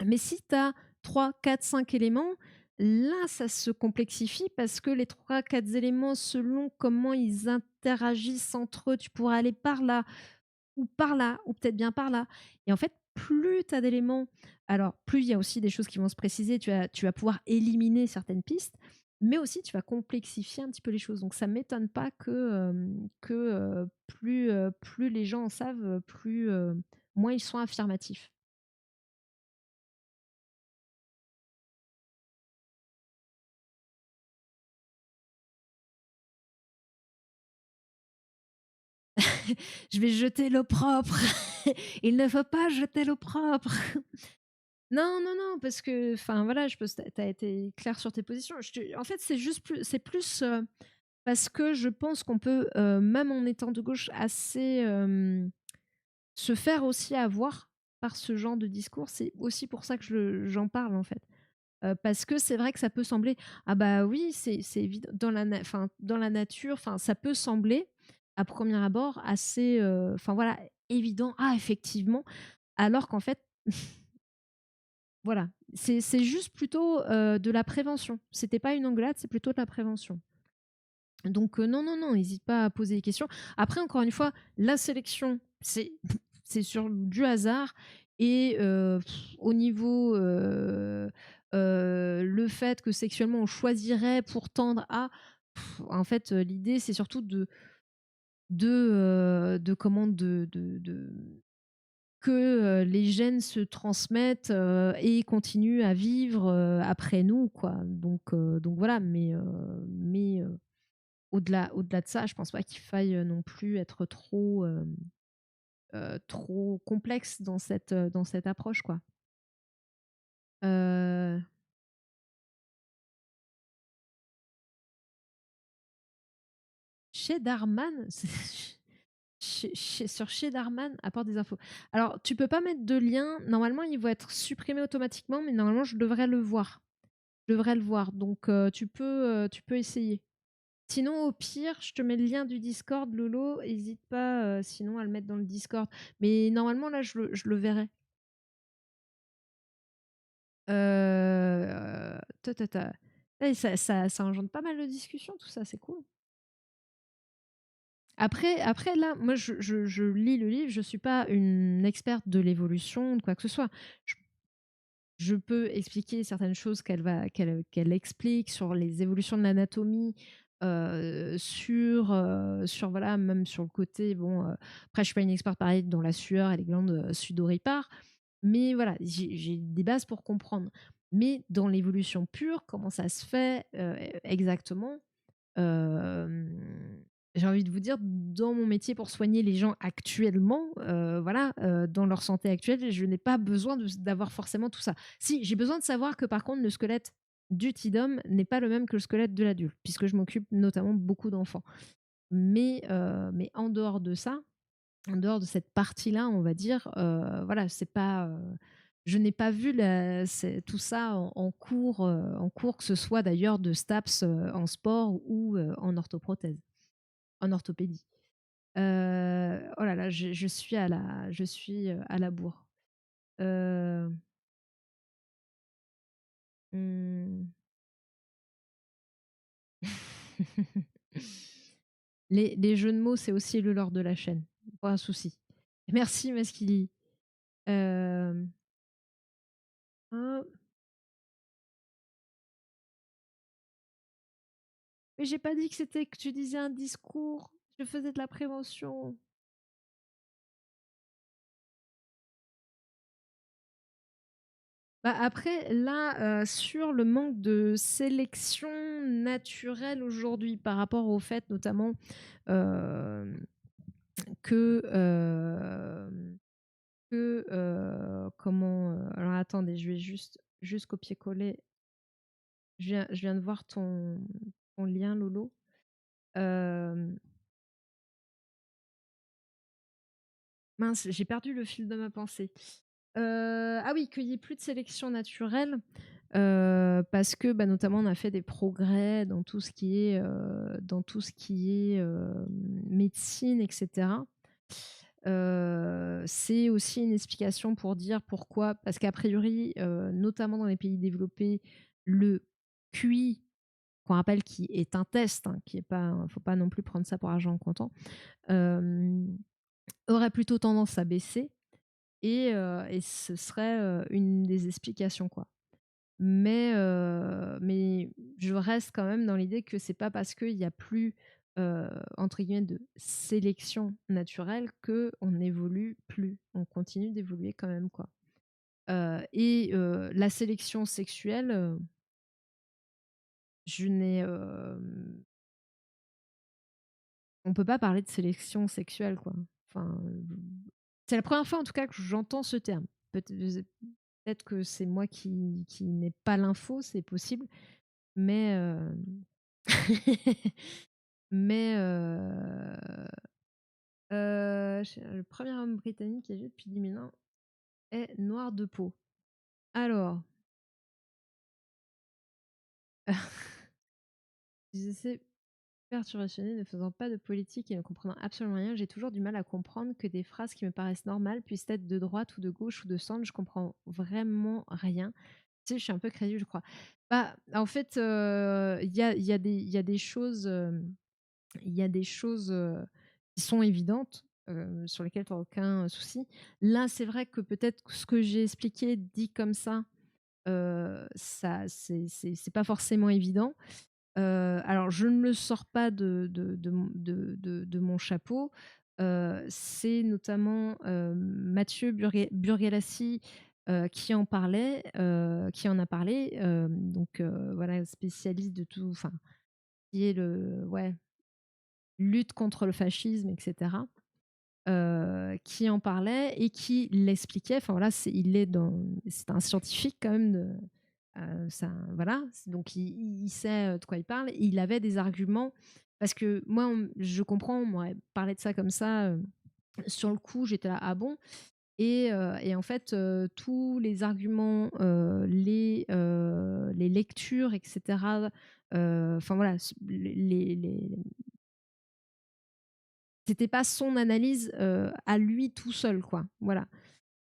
Mais si tu as 3, 4, 5 éléments, là, ça se complexifie parce que les 3, 4 éléments, selon comment ils interagissent entre eux, tu pourrais aller par là, ou peut-être bien par là. Et en fait, plus tu as d'éléments, alors plus il y a aussi des choses qui vont se préciser, tu vas pouvoir éliminer certaines pistes, mais aussi tu vas complexifier un petit peu les choses. Donc ça ne m'étonne pas que plus les gens en savent, moins ils sont affirmatifs. Je vais jeter l'opprobre. Il ne faut pas jeter l'opprobre. Non, non, non, parce que, enfin voilà, je pense que tu as été clair sur tes positions. En fait, c'est plus parce que je pense qu'on peut, même en étant de gauche, assez se faire aussi avoir par ce genre de discours. C'est aussi pour ça que j'en parle en fait. Parce que c'est vrai que ça peut sembler, ah bah oui, c'est évident dans la nature, enfin ça peut sembler à premier abord assez, enfin voilà, évident. Ah effectivement, alors qu'en fait, voilà, c'est juste plutôt, de la prévention. C'était pas une engueulade, c'est plutôt de la prévention. Donc non, non, non, hésite pas à poser des questions. Après encore une fois, la sélection, c'est sur du hasard et au niveau, le fait que sexuellement on choisirait pour tendre à, en fait, l'idée c'est surtout de comment de que, les gènes se transmettent, et continuent à vivre, après nous, quoi. Donc voilà, mais au-delà de ça, je pense pas qu'il faille, non plus être trop complexe dans cette approche, quoi. Heu, Chez Darman, chez Darman, apporte des infos. Alors, tu peux pas mettre de lien. Normalement, ils vont être supprimés automatiquement, mais normalement, je devrais le voir. Je devrais le voir. Donc, tu peux essayer. Sinon, au pire, je te mets le lien du Discord, Lolo. Hésite pas, sinon, à le mettre dans le Discord. Mais normalement, là, je le verrai. Ta. Eh, ça engendre pas mal de discussions, tout ça, c'est cool. Après là, moi, je lis le livre, je suis pas une experte de l'évolution, de quoi que ce soit. Je je peux expliquer certaines choses qu'elle explique sur les évolutions de l'anatomie, sur voilà, même sur le côté bon, après je suis pas une experte pareil dans la sueur et les glandes, sudoripares, mais voilà, j'ai des bases pour comprendre. Mais dans l'évolution pure, comment ça se fait, exactement, Hem, j'ai envie de vous dire, dans mon métier pour soigner les gens actuellement, voilà, dans leur santé actuelle, je n'ai pas besoin d'avoir forcément tout ça. Si, j'ai besoin de savoir que par contre le squelette du petit-homme n'est pas le même que le squelette de l'adulte, puisque je m'occupe notamment beaucoup d'enfants. Mais en dehors de ça, en dehors de cette partie-là, on va dire, voilà, c'est pas, je n'ai pas vu tout ça en cours, que ce soit d'ailleurs de STAPS, en sport ou en orthoprothèse, en orthopédie. Oh là là, je suis à la bourre. Euh, hmm. Les jeux de mots, c'est aussi le lore de la chaîne. Pas un souci. Merci, Maskili. Euh, hop. Mais j'ai pas dit que c'était que tu disais un discours. Je faisais de la prévention. Bah après, là, sur le manque de sélection naturelle aujourd'hui, par rapport au fait notamment euh, que, comment. Alors attendez, je vais juste copier-coller. Je viens de voir ton lien, Lolo. Euh, Mince, j'ai perdu le fil de ma pensée. Ah oui, qu'il n'y ait plus de sélection naturelle, parce que bah, notamment on a fait des progrès dans tout ce qui est médecine, etc. C'est aussi une explication pour dire pourquoi, parce qu'a priori, notamment dans les pays développés, le QI, qu'on rappelle qui est un test, hein, qui est pas, faut pas non plus prendre ça pour argent comptant, euh, aurait plutôt tendance à baisser et ce serait, une des explications, quoi. Mais je reste quand même dans l'idée que c'est pas parce qu'il y a plus, entre guillemets «de sélection naturelle» qu'on n'évolue plus. On continue d'évoluer quand même, quoi. La sélection sexuelle, je n'ai, on peut pas parler de sélection sexuelle, quoi. Enfin, c'est la première fois en tout cas que j'entends ce terme. Peut-être que c'est moi qui n'ai pas l'info, c'est possible, mais mais le premier homme britannique qui a vécu depuis 10 000 ans est noir de peau. Alors, je sais perturbationné, ne faisant pas de politique et ne comprenant absolument rien, j'ai toujours du mal à comprendre que des phrases qui me paraissent normales puissent être de droite ou de gauche ou de centre. Je comprends vraiment rien. Tu sais, je suis un peu crédule, je crois. Bah, en fait, il y a des choses, il y a des choses qui sont évidentes. sur lesquels tu as aucun souci. Là, c'est vrai que peut-être ce que j'ai expliqué dit comme ça c'est pas forcément évident. Alors je ne le sors pas de mon chapeau. C'est notamment, Mathieu Burgalassi, qui en a parlé, donc voilà, spécialiste de tout, enfin, qui est le ouais, lutte contre le fascisme et cetera, qui en parlait et qui l'expliquait. Enfin voilà, c'est un scientifique quand même ça, voilà, donc il sait de quoi il parle. Et il avait des arguments parce que moi, je comprends, on m'aurait parlé de ça comme ça. Sur le coup, j'étais là, ah bon? Et en fait, tous les arguments, les lectures, etc. Enfin voilà, c'était pas son analyse à lui tout seul, quoi. Voilà.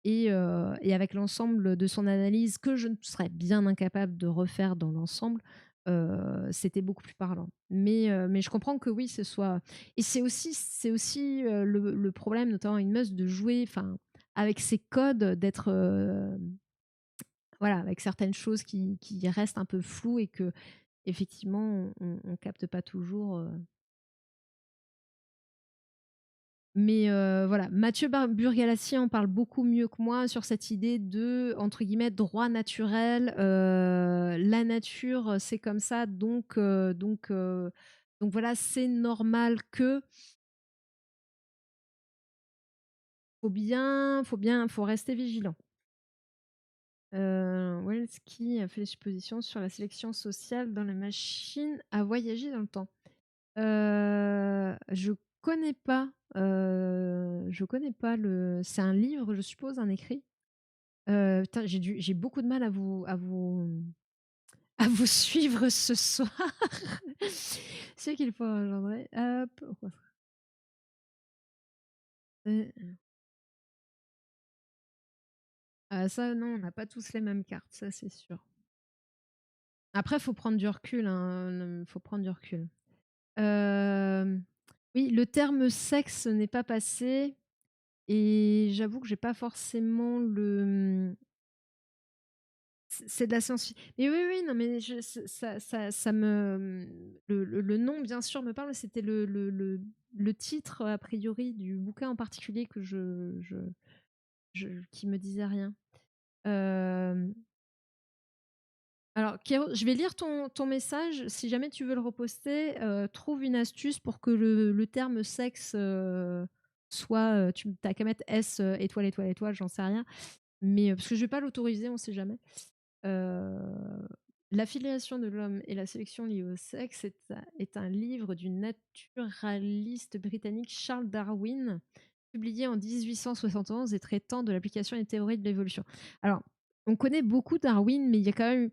Et avec l'ensemble de son analyse que je ne serais bien incapable de refaire dans l'ensemble, c'était beaucoup plus parlant. Mais je comprends que oui, ce soit. Et c'est aussi le problème, notamment une Musk, de jouer, enfin, avec ses codes, d'être, voilà, avec certaines choses qui restent un peu floues et que effectivement on capte pas toujours. Mais voilà, Mathieu Burgalassi en parle beaucoup mieux que moi sur cette idée de, entre guillemets, droit naturel. La nature, c'est comme ça, donc voilà, c'est normal que. Faut rester vigilant. Walensky a fait des suppositions sur la sélection sociale dans les machines à voyager dans le temps. Je connais pas. Je connais pas le. C'est un livre, je suppose, un écrit. Putain, j'ai beaucoup de mal à vous suivre ce soir. C'est qu'il faut engendrer. Hop. Ah, ça, non, on n'a pas tous les mêmes cartes, ça c'est sûr. Après, faut prendre du recul. Hein, faut prendre du recul. Oui, le terme sexe n'est pas passé. Et j'avoue que j'ai pas forcément le. C'est de la science. Mais oui, oui, non, mais ça me. Le nom, bien sûr, me parle. C'était le titre, a priori, du bouquin en particulier qui me disait rien. Alors, Kéro, je vais lire ton message. Si jamais tu veux le reposter, trouve une astuce pour que le terme sexe soit. Tu n'as qu'à mettre S, étoile, étoile, étoile, j'en sais rien. Mais parce que je ne vais pas l'autoriser, on ne sait jamais. L'affiliation de l'homme et la sélection liée au sexe est un livre du naturaliste britannique Charles Darwin, publié en 1871 et traitant de l'application des théories de l'évolution. Alors, on connaît beaucoup Darwin, mais il y a quand même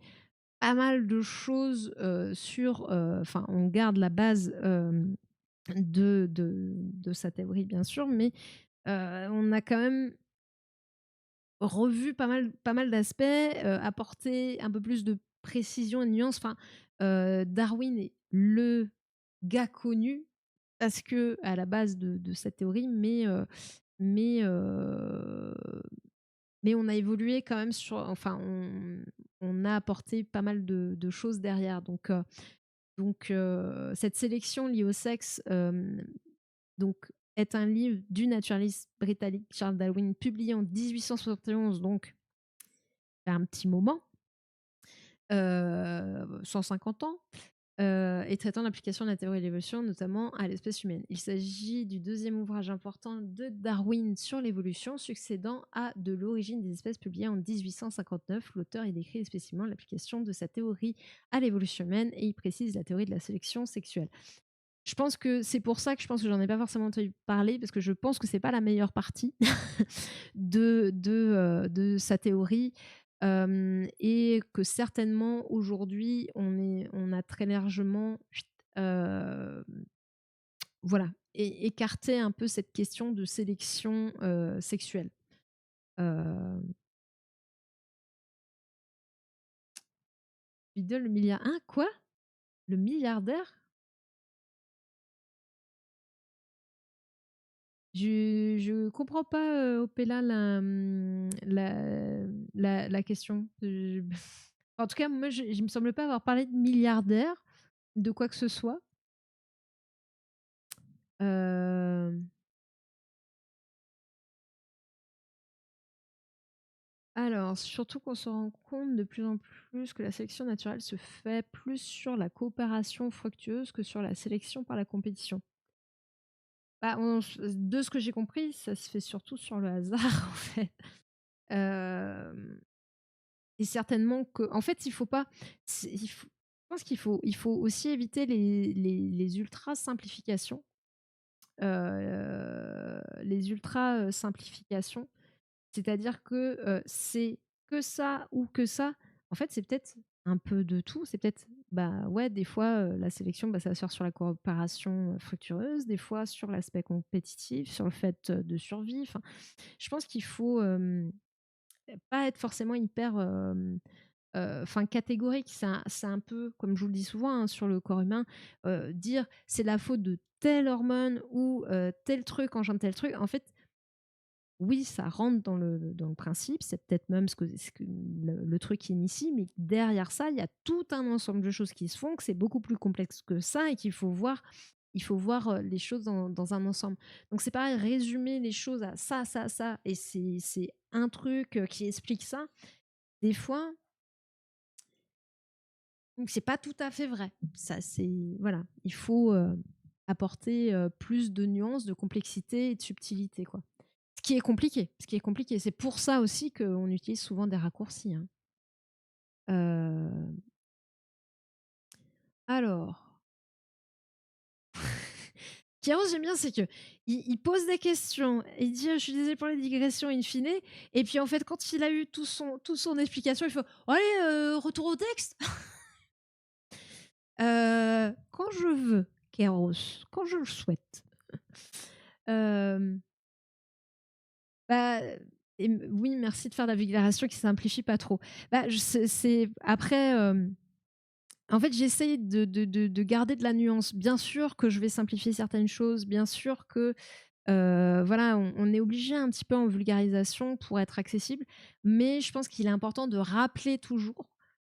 pas mal de choses sur. Enfin, on garde la base de sa théorie, bien sûr, mais on a quand même revu pas mal d'aspects, apporté un peu plus de précision et de nuance. Enfin, Darwin est le gars connu parce que à la base de cette théorie, mais, euh, mais on a évolué quand même sur. Enfin, on a apporté pas mal de choses derrière. Donc, cette sélection liée au sexe, donc, est un livre du naturaliste britannique Charles Darwin, publié en 1871, donc il y a un petit moment, 150 ans, et traitant l'application de la théorie de l'évolution, notamment à l'espèce humaine. Il s'agit du deuxième ouvrage important de Darwin sur l'évolution, succédant à De l'origine des espèces, publié en 1859. L'auteur y décrit spécifiquement l'application de sa théorie à l'évolution humaine et y précise la théorie de la sélection sexuelle. Je pense que c'est pour ça que je pense que j'en ai pas forcément entendu parler, parce que je pense que c'est pas la meilleure partie de sa théorie, et que certainement aujourd'hui on a très largement euh, voilà, écarté un peu cette question de sélection sexuelle. Euh, Beadle, le milliard. Hein, quoi? Le milliardaire? Je comprends pas, Ophéla, la question. En tout cas, moi, il me semble pas avoir parlé de milliardaire, de quoi que ce soit. Hem, alors, surtout qu'on se rend compte de plus en plus que la sélection naturelle se fait plus sur la coopération fructueuse que sur la sélection par la compétition. Bah, de ce que j'ai compris, ça se fait surtout sur le hasard, en fait. Hem Et certainement que en fait, il faut pas il faut je pense qu'il faut aussi éviter les ultra simplifications, les ultra, simplifications. C'est-à-dire que, c'est que ça ou que ça. En fait, c'est peut-être un peu de tout. C'est peut-être, bah, ouais, des fois, la sélection, bah, ça va se faire sur la coopération, fructueuse, des fois sur l'aspect compétitif, sur le fait, de survie. Enfin, je pense qu'il faut, pas être forcément hyper, enfin catégorique. C'est un peu, comme je vous le dis souvent, hein, sur le corps humain, dire: «C'est la faute de telle hormone» ou «tel truc engendre tel truc». En fait, oui, ça rentre dans le principe, c'est peut-être même ce que le truc qui initie, mais derrière ça, il y a tout un ensemble de choses qui se font, que c'est beaucoup plus complexe que ça et qu'il faut voir, les choses dans un ensemble. Donc c'est pareil, résumer les choses à ça, ça, ça et c'est un truc, qui explique ça, des fois, donc c'est pas tout à fait vrai. Ça, c'est voilà, il faut, apporter, plus de nuances, de complexité et de subtilité, quoi. Ce qui est compliqué. C'est pour ça aussi qu'on utilise souvent des raccourcis, hein. Heu, alors, Kéros, j'aime bien, c'est qu'il pose des questions, il dit: «Je suis désolé pour les digressions in fine» et puis, en fait, quand il a eu tout son explication, il fait: «Allez, retour au texte». Quand je veux, Kéros, quand je le souhaite. Hem, bah, oui, merci de faire la vulgarisation qui simplifie pas trop. Bah, je c'est après, en fait, j'essaye de garder de la nuance. Bien sûr que je vais simplifier certaines choses, bien sûr que, voilà, on est obligé un petit peu en vulgarisation pour être accessible, mais je pense qu'il est important de rappeler toujours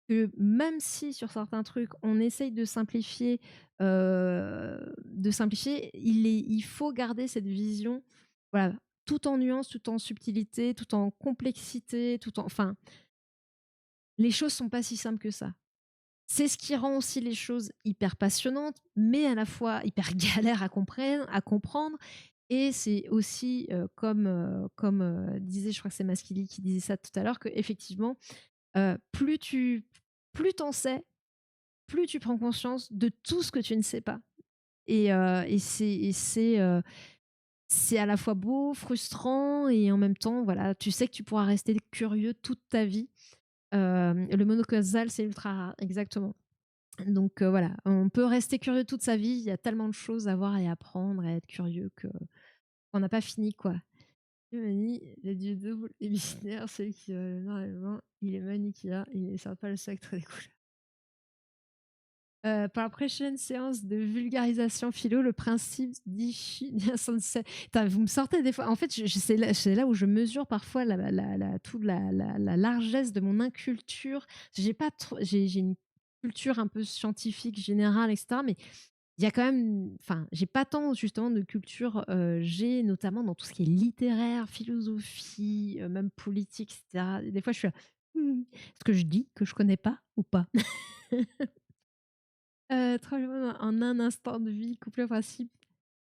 que même si sur certains trucs, on essaye de simplifier, il faut garder cette vision, voilà, tout en nuance, tout en subtilité, tout en complexité, tout en enfin, les choses sont pas si simples que ça. C'est ce qui rend aussi les choses hyper passionnantes, mais à la fois hyper galères à comprendre. Et c'est aussi, comme disait, je crois que c'est Maskili qui disait ça tout à l'heure, qu'effectivement, plus tu en sais, plus tu prends conscience de tout ce que tu ne sais pas. Et c'est à la fois beau, frustrant et en même temps, voilà, tu sais que tu pourras rester curieux toute ta vie. Le monocausal, c'est ultra rare, exactement. Donc voilà, on peut rester curieux toute sa vie. Il y a tellement de choses à voir et à apprendre et à être curieux qu'on n'a pas fini, quoi. Il m'a dit: «Les dieux doubles et binaires, celui qui va le noir et le blanc, il est manichéen, il ne sert pas le spectre des couleurs». Pour la prochaine séance de vulgarisation philo, le principe d'Ichi Sensei. Putain, vous me sortez des fois en fait, c'est là où je mesure parfois la largesse de mon inculture. J'ai pas trop j'ai une culture un peu scientifique générale et cetera, mais il y a quand même enfin, j'ai pas tant justement de culture, G, notamment dans tout ce qui est littéraire, philosophie, même politique et cetera. Des fois, je suis là: «Mmh, est-ce que je dis que je connais pas ou pas?» Tremblement en un instant de vie, couplé au principe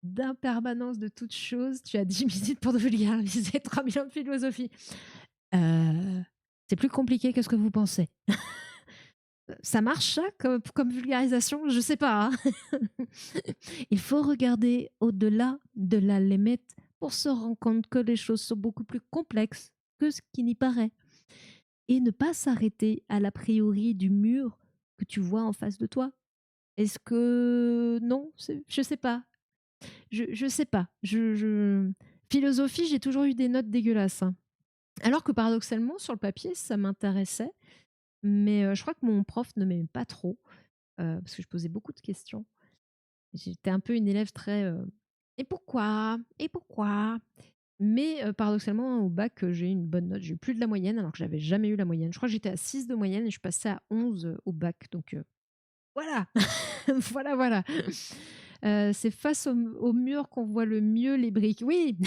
d'impermanence de toute chose, tu as 10 minutes pour te vulgariser 3 000 ans de philosophie. Heu, c'est plus compliqué que ce que vous pensez. Ça marche ça comme vulgarisation? Je sais pas, hein. Il faut regarder au-delà de la limite pour se rendre compte que les choses sont beaucoup plus complexes que ce qui n'y paraît et ne pas s'arrêter à l'a priori du mur que tu vois en face de toi. Est-ce que non? Je sais pas. Je sais pas. Philosophie, j'ai toujours eu des notes dégueulasses, hein. Alors que paradoxalement, sur le papier, ça m'intéressait, mais je crois que mon prof ne m'aimait pas trop, parce que je posais beaucoup de questions. J'étais un peu une élève très, Et pourquoi? Et pourquoi? Mais paradoxalement, au bac, j'ai eu une bonne note. J'ai eu plus de la moyenne alors que j'avais jamais eu la moyenne. Je crois que j'étais à 6 de moyenne et je suis passée à 11 au bac. Donc voilà, voilà, voilà. C'est face au mur qu'on voit le mieux les briques. Oui,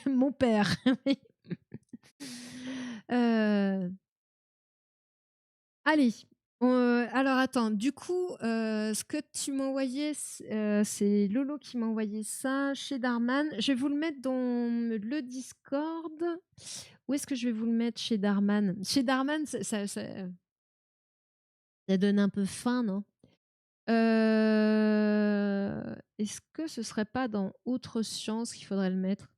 mon père. Oui. Euh, Allez, alors attends, du coup, ce que tu m'as envoyé, c'est Lolo qui m'a envoyé ça chez Darman. Je vais vous le mettre dans le Discord. Où est-ce que je vais vous le mettre chez Darman? Chez Darman, ça donne un peu faim, non? Est-ce que ce serait pas dans Autre Science qu'il faudrait le mettre?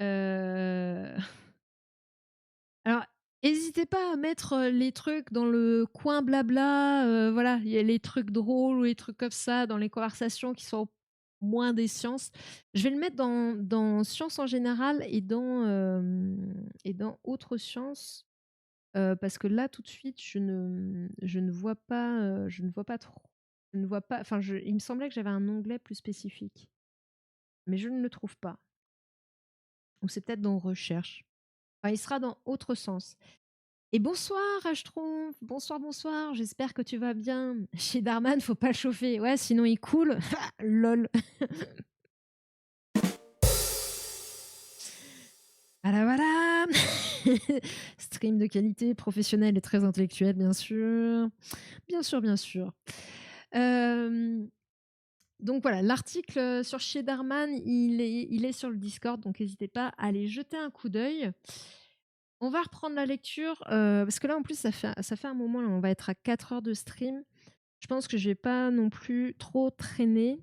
Euh, Alors, n'hésitez pas à mettre les trucs dans le coin blabla. Voilà, il y a les trucs drôles ou les trucs comme ça dans les conversations qui sont moins des sciences. Je vais le mettre dans sciences en général et dans autres sciences. Parce que là, tout de suite, je ne vois pas, je ne vois pas trop. Je ne vois pas. Enfin, il me semblait que j'avais un onglet plus spécifique, mais je ne le trouve pas. Ou c'est peut-être dans recherche. Enfin, il sera dans autre sens. Et bonsoir, Ashtron. Bonsoir, bonsoir. J'espère que tu vas bien. Chez Darman, faut pas le chauffer. Ouais, sinon il coule. Lol. Voilà, voilà. Stream de qualité, professionnel et très intellectuel, bien sûr. Bien sûr, bien sûr. Donc voilà, l'article sur chez Darman, il est sur le Discord, donc n'hésitez pas à aller jeter un coup d'œil. On va reprendre la lecture, parce que là, en plus, ça fait un moment, là, on va être à 4 heures de stream. Je pense que je vais pas non plus trop traîner.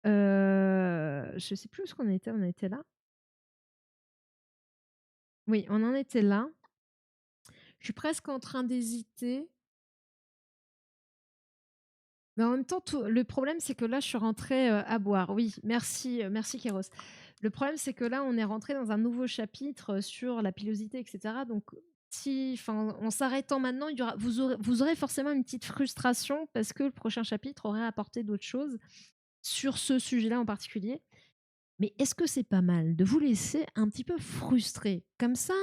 Je sais plus où est-ce qu'on était. On était là. Oui, on en était là. Je suis presque en train d'hésiter. Mais en même temps, le problème, c'est que là, je suis rentrée à boire. Oui, merci, merci Kéros. Le problème, c'est que là, on est rentré dans un nouveau chapitre sur la pilosité, etc. Donc, en s'arrêtant maintenant, vous aurez forcément une petite frustration parce que le prochain chapitre aurait apporté d'autres choses sur ce sujet-là en particulier. Mais est-ce que c'est pas mal de vous laisser un petit peu frustré? Comme ça,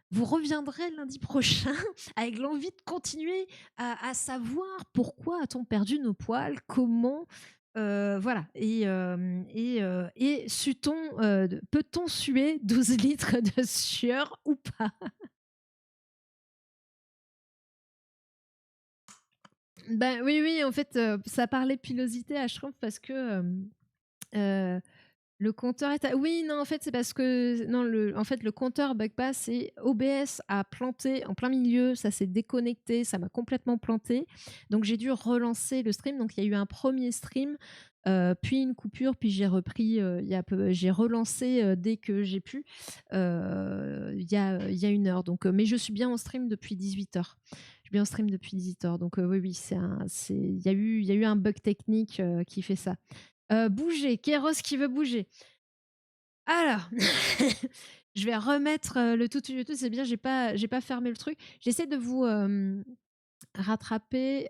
vous reviendrez lundi prochain avec l'envie de continuer à savoir pourquoi a-t-on perdu nos poils, comment, voilà. Et peut-on suer 12 litres de sueur ou pas? Ben oui, oui, en fait, ça parlait pilosité à Schtroumpf parce que euh, le compteur est oui, non, en fait, c'est parce que non, en fait, le compteur bug pas, c'est OBS a planté en plein milieu, ça s'est déconnecté, ça m'a complètement planté. Donc j'ai dû relancer le stream. Donc il y a eu un premier stream, puis une coupure, puis j'ai repris. J'ai relancé dès que j'ai pu. Il y a 1 heure. Donc, mais je suis bien en stream depuis 18 h. Je suis bien en stream depuis 18 h. Donc oui, oui, il y a eu un bug technique qui fait ça. Bouger, Kéros qui veut bouger. Alors, je vais remettre le tout, c'est bien, j'ai pas fermé le truc. J'essaie de vous rattraper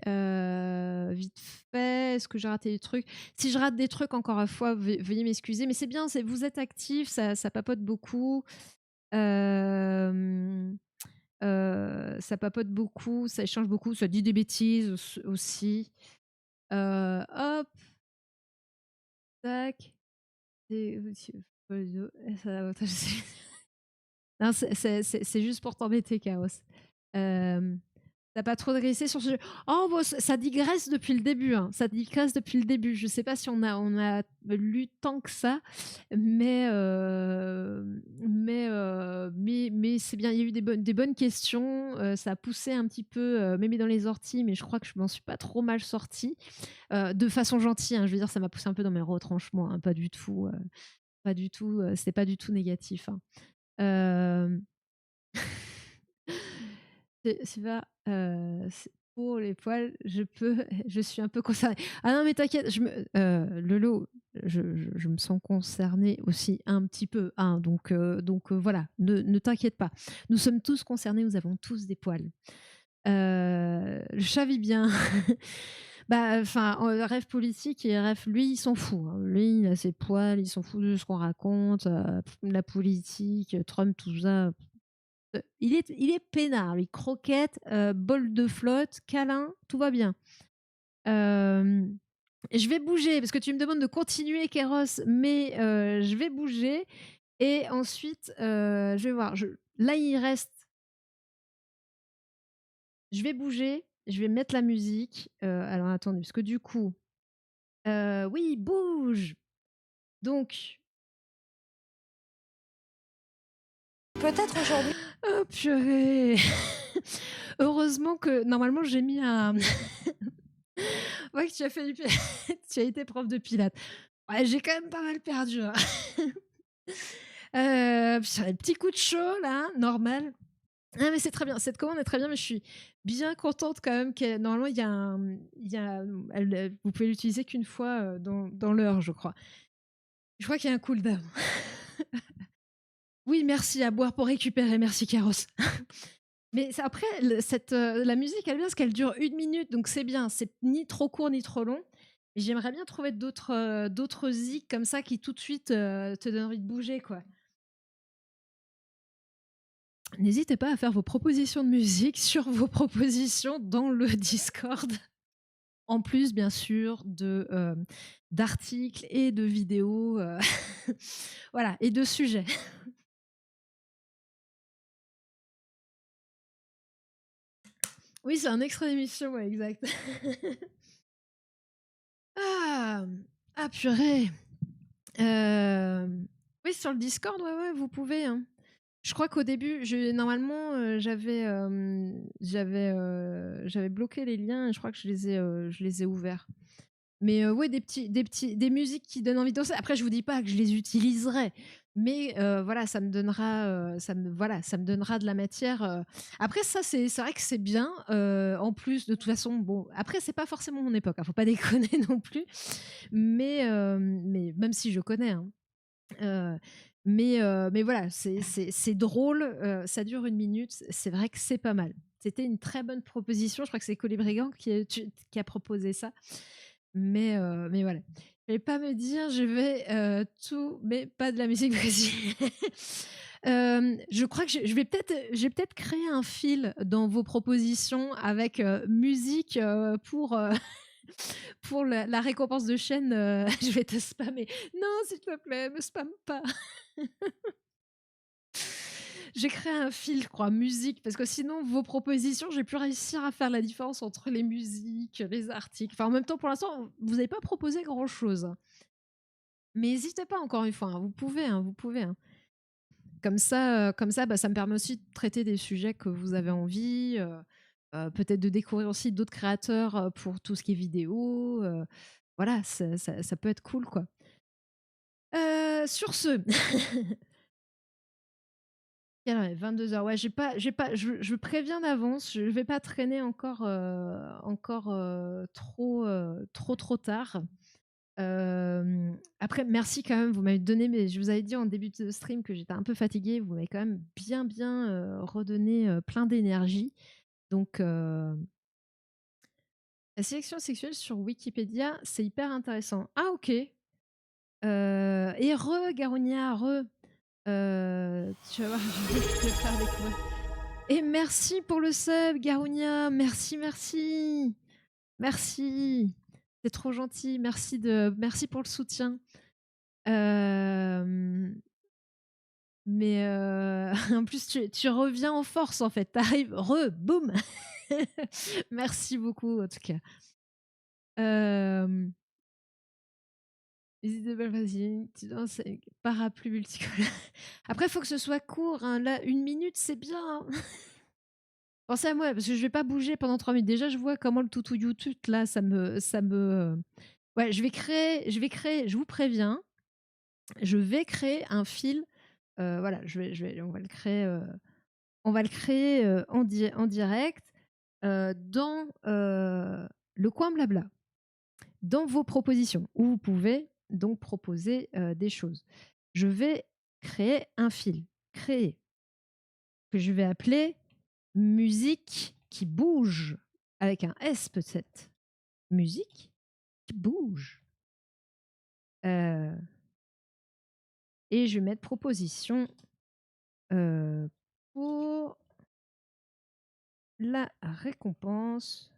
vite fait. Est-ce que j'ai raté des trucs? Si je rate des trucs, encore une fois, veuillez m'excuser. Mais c'est bien, vous êtes actifs, ça papote beaucoup. Ça papote beaucoup, ça échange beaucoup, ça dit des bêtises aussi. Hop, tac. Non, c'est juste pour t'embêter, Chaos. T'as pas trop dressé sur ce jeu. Oh, bon, ça digresse depuis le début. Hein. Ça digresse depuis le début. Je sais pas si on a lu tant que ça, mais c'est bien. Il y a eu des bonnes questions. Ça a poussé un petit peu, mémé dans les orties, mais je crois que je m'en suis pas trop mal sortie. De façon gentille, hein, je veux dire, ça m'a poussé un peu dans mes retranchements. Hein, pas du tout. Pas du tout. C'était pas du tout négatif. Hein. Euh, c'est pas pour les poils, je suis un peu concernée. Ah non, mais t'inquiète, Lolo, je me sens concernée aussi un petit peu. Hein, donc voilà, ne t'inquiète pas. Nous sommes tous concernés, nous avons tous des poils. Le chat vit bien. Bah, enfin, rêve politique et rêve lui, il s'en fout, hein. Lui, il a ses poils, il s'en fout de ce qu'on raconte, la politique, Trump, tout ça. Il est peinard, lui, croquette, bol de flotte, câlin, tout va bien. Hem, je vais bouger parce que tu me demandes de continuer Kéros, mais je vais bouger et ensuite, je vais voir, là, il reste je vais bouger, je vais mettre la musique, alors attendez, parce que du coup, oui, bouge! Donc Peut-être aujourd'hui. oh purée! Heureusement que normalement j'ai mis un ouais, que tu as fait du pi tu as été prof de pilates. Ouais, j'ai quand même pas mal perdu, hein. Sur les petits coups de chaud là, normal. Ah mais c'est très bien, cette commande est très bien, mais je suis bien contente quand même que normalement il y a, vous pouvez l'utiliser qu'une fois, dans l'heure, je crois. Je crois qu'il y a un cooldown. Oui, merci, à boire pour récupérer, merci Kéros. Mais c'est après la musique, elle est bien parce qu'elle dure 1 minute, donc c'est bien. C'est ni trop court ni trop long. Et j'aimerais bien trouver d'autres zik comme ça qui tout de suite, te donnent envie de bouger, quoi. N'hésitez pas à faire vos propositions de musique sur vos propositions dans le Discord. En plus, bien sûr, d'articles et de vidéos, voilà, et de sujets. Oui, c'est un extrait d'émission, ouais, exact. Ah! Ah purée! Oui, sur le Discord, ouais, ouais, vous pouvez, hein. Je crois qu'au début, normalement, j'avais bloqué les liens et je crois que je les ai ouverts. Mais ouais, des musiques qui donnent envie de danser. Après, je vous dis pas que je les utiliserai, mais voilà, ça me donnera de la matière. Après ça, c'est vrai que c'est bien. En plus, de toute façon, bon, après, c'est pas forcément mon époque, hein, faut pas déconner non plus. Mais même si je connais, hein. Heu, mais voilà, c'est drôle, ça dure 1 minute, c'est vrai que c'est pas mal. C'était une très bonne proposition, je crois que c'est Colibri qui a proposé ça, mais voilà. Fallait pas me dire: «Je vais, tout» mais pas de la musique brésilienne. Je crois que je vais peut-être créer un fil dans vos propositions avec, musique, pour la récompense de chaîne, je vais te spammer. Non, s'il te plaît, me spamme pas. J'ai créé un fil, je crois, musique, parce que sinon, vos propositions, j'ai pu réussir à faire la différence entre les musiques, les articles. Enfin, en même temps, pour l'instant, vous n'avez pas proposé grand-chose. Mais n'hésitez pas, encore une fois, hein, vous pouvez, hein, vous pouvez, hein. Comme ça, bah, ça me permet aussi de traiter des sujets que vous avez envie, peut-être de découvrir aussi d'autres créateurs pour tout ce qui est vidéo. Voilà, ça peut être cool, quoi. Sur ce, quelle heure il est? 22h. Ouais, j'ai pas je préviens d'avance, je vais pas traîner encore, trop tard. Après merci quand même, vous m'avez donné, mais je vous avais dit en début de stream que j'étais un peu fatiguée, vous m'avez quand même bien, redonné, plein d'énergie. Donc la sélection sexuelle sur Wikipédia, c'est hyper intéressant. Ah OK, et Garonia, tu vas voir, je vais te le faire découvrir. Et merci pour le sub, Garounia. Merci, merci. Merci. C'est trop gentil. Merci pour le soutien. Euh, mais en plus, tu reviens en force, en fait. T'arrives, boum. Merci beaucoup, en tout cas. Euh, N'hésitez pas, vas-y. C'est parapluie multicolore. Après, il faut que ce soit court, hein. Là, 1 minute, c'est bien, hein. Pensez à moi, parce que je vais pas bouger pendant 3 minutes. Déjà, je vois comment le toutou YouTube, là, ouais, je vous préviens, je vais créer un fil. Voilà, on va le créer en direct dans le coin blabla, dans vos propositions, où vous pouvez donc proposer des choses. Je vais créer un fil, créer, que je vais appeler musique qui bouge, avec un S peut-être. musique qui bouge. Heu et je vais mettre proposition, heu, pour la récompense.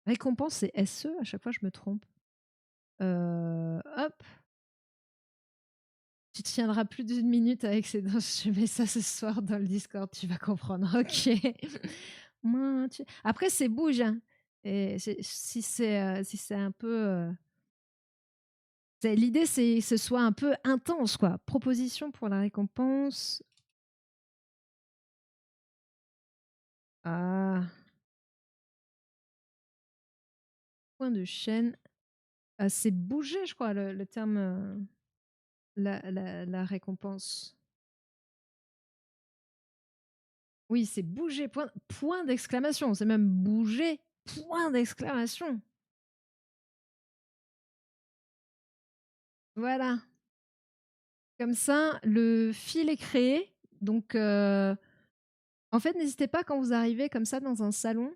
Récompense, c'est SE? À chaque fois, je me trompe. Hop, tu tiendras plus d'1 minute avec ces danses. Je mets ça ce soir dans le Discord, tu vas comprendre. OK. Moi, tu après c'est bouge, hein, et si c'est un peu, l'idée, c'est que ce soit un peu intense, quoi. Proposition pour la récompense. Ah, point de chaîne. C'est bouger, je crois, le terme, la récompense. Oui, c'est bouger, point d'exclamation, c'est même bouger, point d'exclamation. Voilà, comme ça, le fil est créé. Donc, en fait, n'hésitez pas quand vous arrivez comme ça dans un salon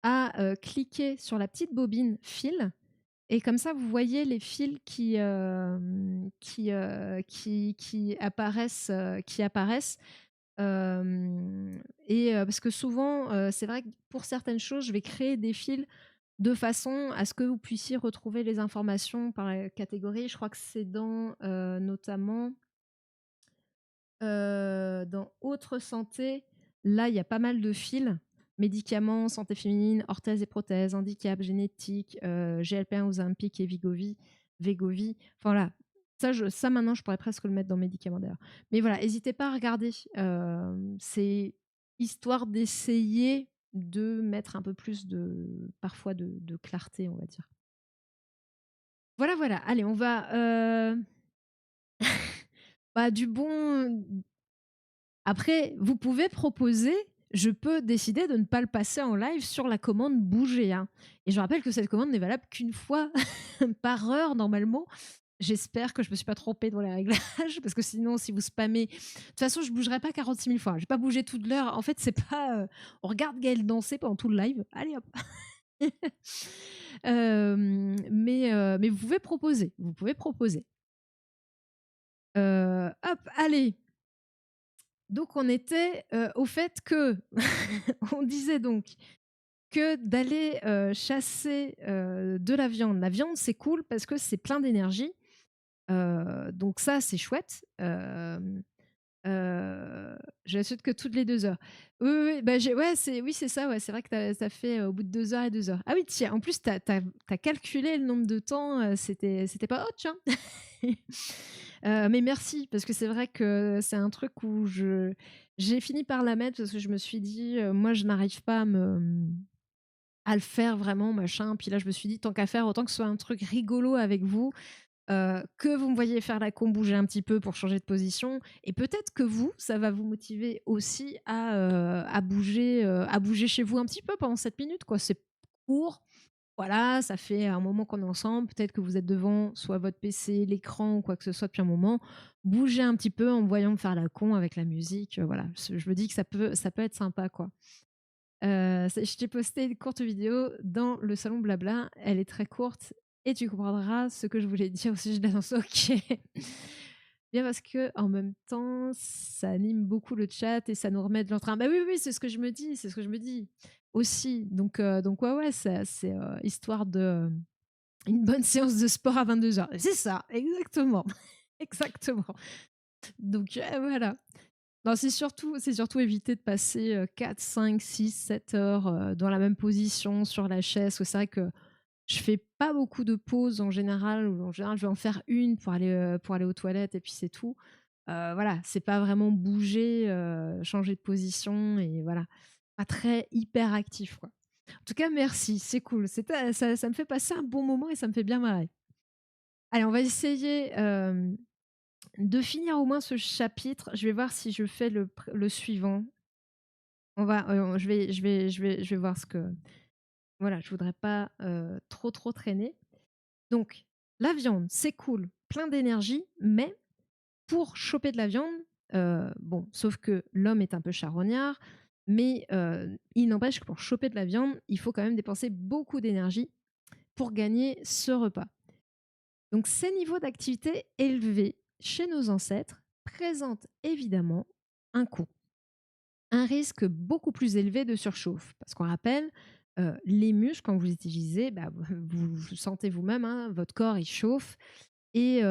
à, cliquer sur la petite bobine fil et comme ça, vous voyez les fils qui apparaissent. Parce que souvent, c'est vrai que pour certaines choses, je vais créer des fils de façon à ce que vous puissiez retrouver les informations par la catégorie. Je crois que c'est dans, notamment, dans autres santé. Là, il y a pas mal de fils. Médicaments, santé féminine, orthèse et prothèses, handicap, génétique, GLP-1 Ozempic et Wegovy. Enfin voilà, ça maintenant, je pourrais presque le mettre dans médicaments d'ailleurs. Mais voilà, n'hésitez pas à regarder. C'est histoire d'essayer de mettre un peu plus parfois de clarté, on va dire. Voilà, voilà. Allez, on va, bah, du bon. Après, vous pouvez proposer, je peux décider de ne pas le passer en live sur la commande bouger, hein. Et je rappelle que cette commande n'est valable qu'une fois par heure normalement. J'espère que je me suis pas trompée dans les réglages parce que sinon si vous spammez de toute façon je bougerai pas 46 000 fois. Je vais pas bouger toute l'heure. En fait, c'est pas, on regarde Gaëlle danser pendant tout le live. Allez hop. Mais vous pouvez proposer, vous pouvez proposer. Hop, allez. Donc on était, au fait que on disait donc que d'aller, chasser, de la viande. La viande, c'est cool parce que c'est plein d'énergie, donc ça, c'est chouette. Je la que toutes les 2 heures. Oui, oui, oui, bah, oui, c'est ça, ouais, c'est vrai que tu as fait, au bout de 2 heures et 2 heures. Ah oui, tiens, en plus, tu as calculé le nombre de temps, c'était pas «Oh tiens!» Mais merci, parce que c'est vrai que c'est un truc où j'ai fini par la mettre parce que je me suis dit, «Moi, je n'arrive pas à le faire vraiment, machin». Puis là, je me suis dit: «Tant qu'à faire, autant que ce soit un truc rigolo avec vous, que vous me voyez faire la con, bouger un petit peu pour changer de position et peut-être que vous, ça va vous motiver aussi à bouger chez vous un petit peu pendant 7 minutes, quoi». C'est court, voilà, ça fait un moment qu'on est ensemble, peut-être que vous êtes devant soit votre PC, l'écran ou quoi que ce soit depuis un moment. Bougez un petit peu en me voyant me faire la con avec la musique, voilà. Je me dis que ça peut être sympa, quoi. Je t'ai posté une courte vidéo dans le salon Blabla, elle est très courte et tu comprendras ce que je voulais dire au sujet de la danse. OK. Bien parce que en même temps, ça anime beaucoup le chat et ça nous remet de l'entrain. Bah oui, oui, c'est ce que je me dis, c'est ce que je me dis aussi. Donc ouais, ouais, c'est, histoire de, une bonne séance de sport à 22 heures. C'est ça, exactement, exactement. Donc voilà. Non, c'est surtout éviter de passer, 4, 5, 6, 7 heures, dans la même position sur la chaise. Parce que c'est vrai que je fais pas beaucoup de pauses en général, ou en général, je vais en faire une pour aller aux toilettes et puis c'est tout. Voilà, c'est pas vraiment bouger, changer de position et voilà. Pas très hyper actif, quoi. En tout cas, merci, c'est cool. Ça me fait passer un bon moment et ça me fait bien marrer. Allez, on va essayer, de finir au moins ce chapitre. Je vais voir si je fais le suivant. Je vais voir ce que voilà, je voudrais pas, trop traîner. Donc la viande, c'est cool, plein d'énergie, mais pour choper de la viande, bon, sauf que l'homme est un peu charognard, Mais il n'empêche que pour choper de la viande, il faut quand même dépenser beaucoup d'énergie pour gagner ce repas. Donc ces niveaux d'activité élevés chez nos ancêtres présentent évidemment un coût, un risque beaucoup plus élevé de surchauffe. Parce qu'on rappelle, les muscles, quand vous les utilisez, bah, vous sentez vous-même, hein, votre corps il chauffe et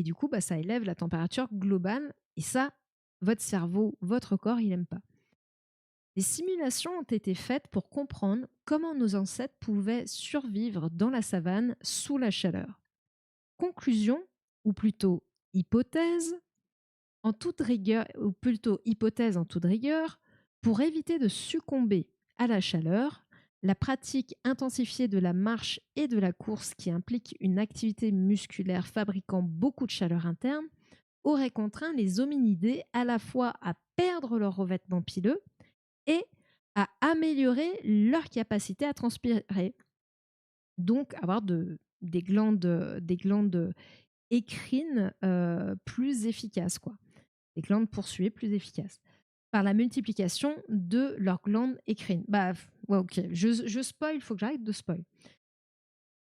du coup, bah, ça élève la température globale et ça, votre cerveau, votre corps, il aime pas. Des simulations ont été faites pour comprendre comment nos ancêtres pouvaient survivre dans la savane sous la chaleur. Conclusion, ou plutôt hypothèse, en toute rigueur, ou plutôt hypothèse en toute rigueur, pour éviter de succomber à la chaleur, la pratique intensifiée de la marche et de la course qui implique une activité musculaire fabriquant beaucoup de chaleur interne aurait contraint les hominidés à la fois à perdre leur revêtement pileux et à améliorer leur capacité à transpirer, donc avoir des glandes écrines plus efficaces, quoi. Des glandes poursuées plus efficaces par la multiplication de leurs glandes écrines. Bah, ouais, ok, je spoil, il faut que j'arrête de spoil.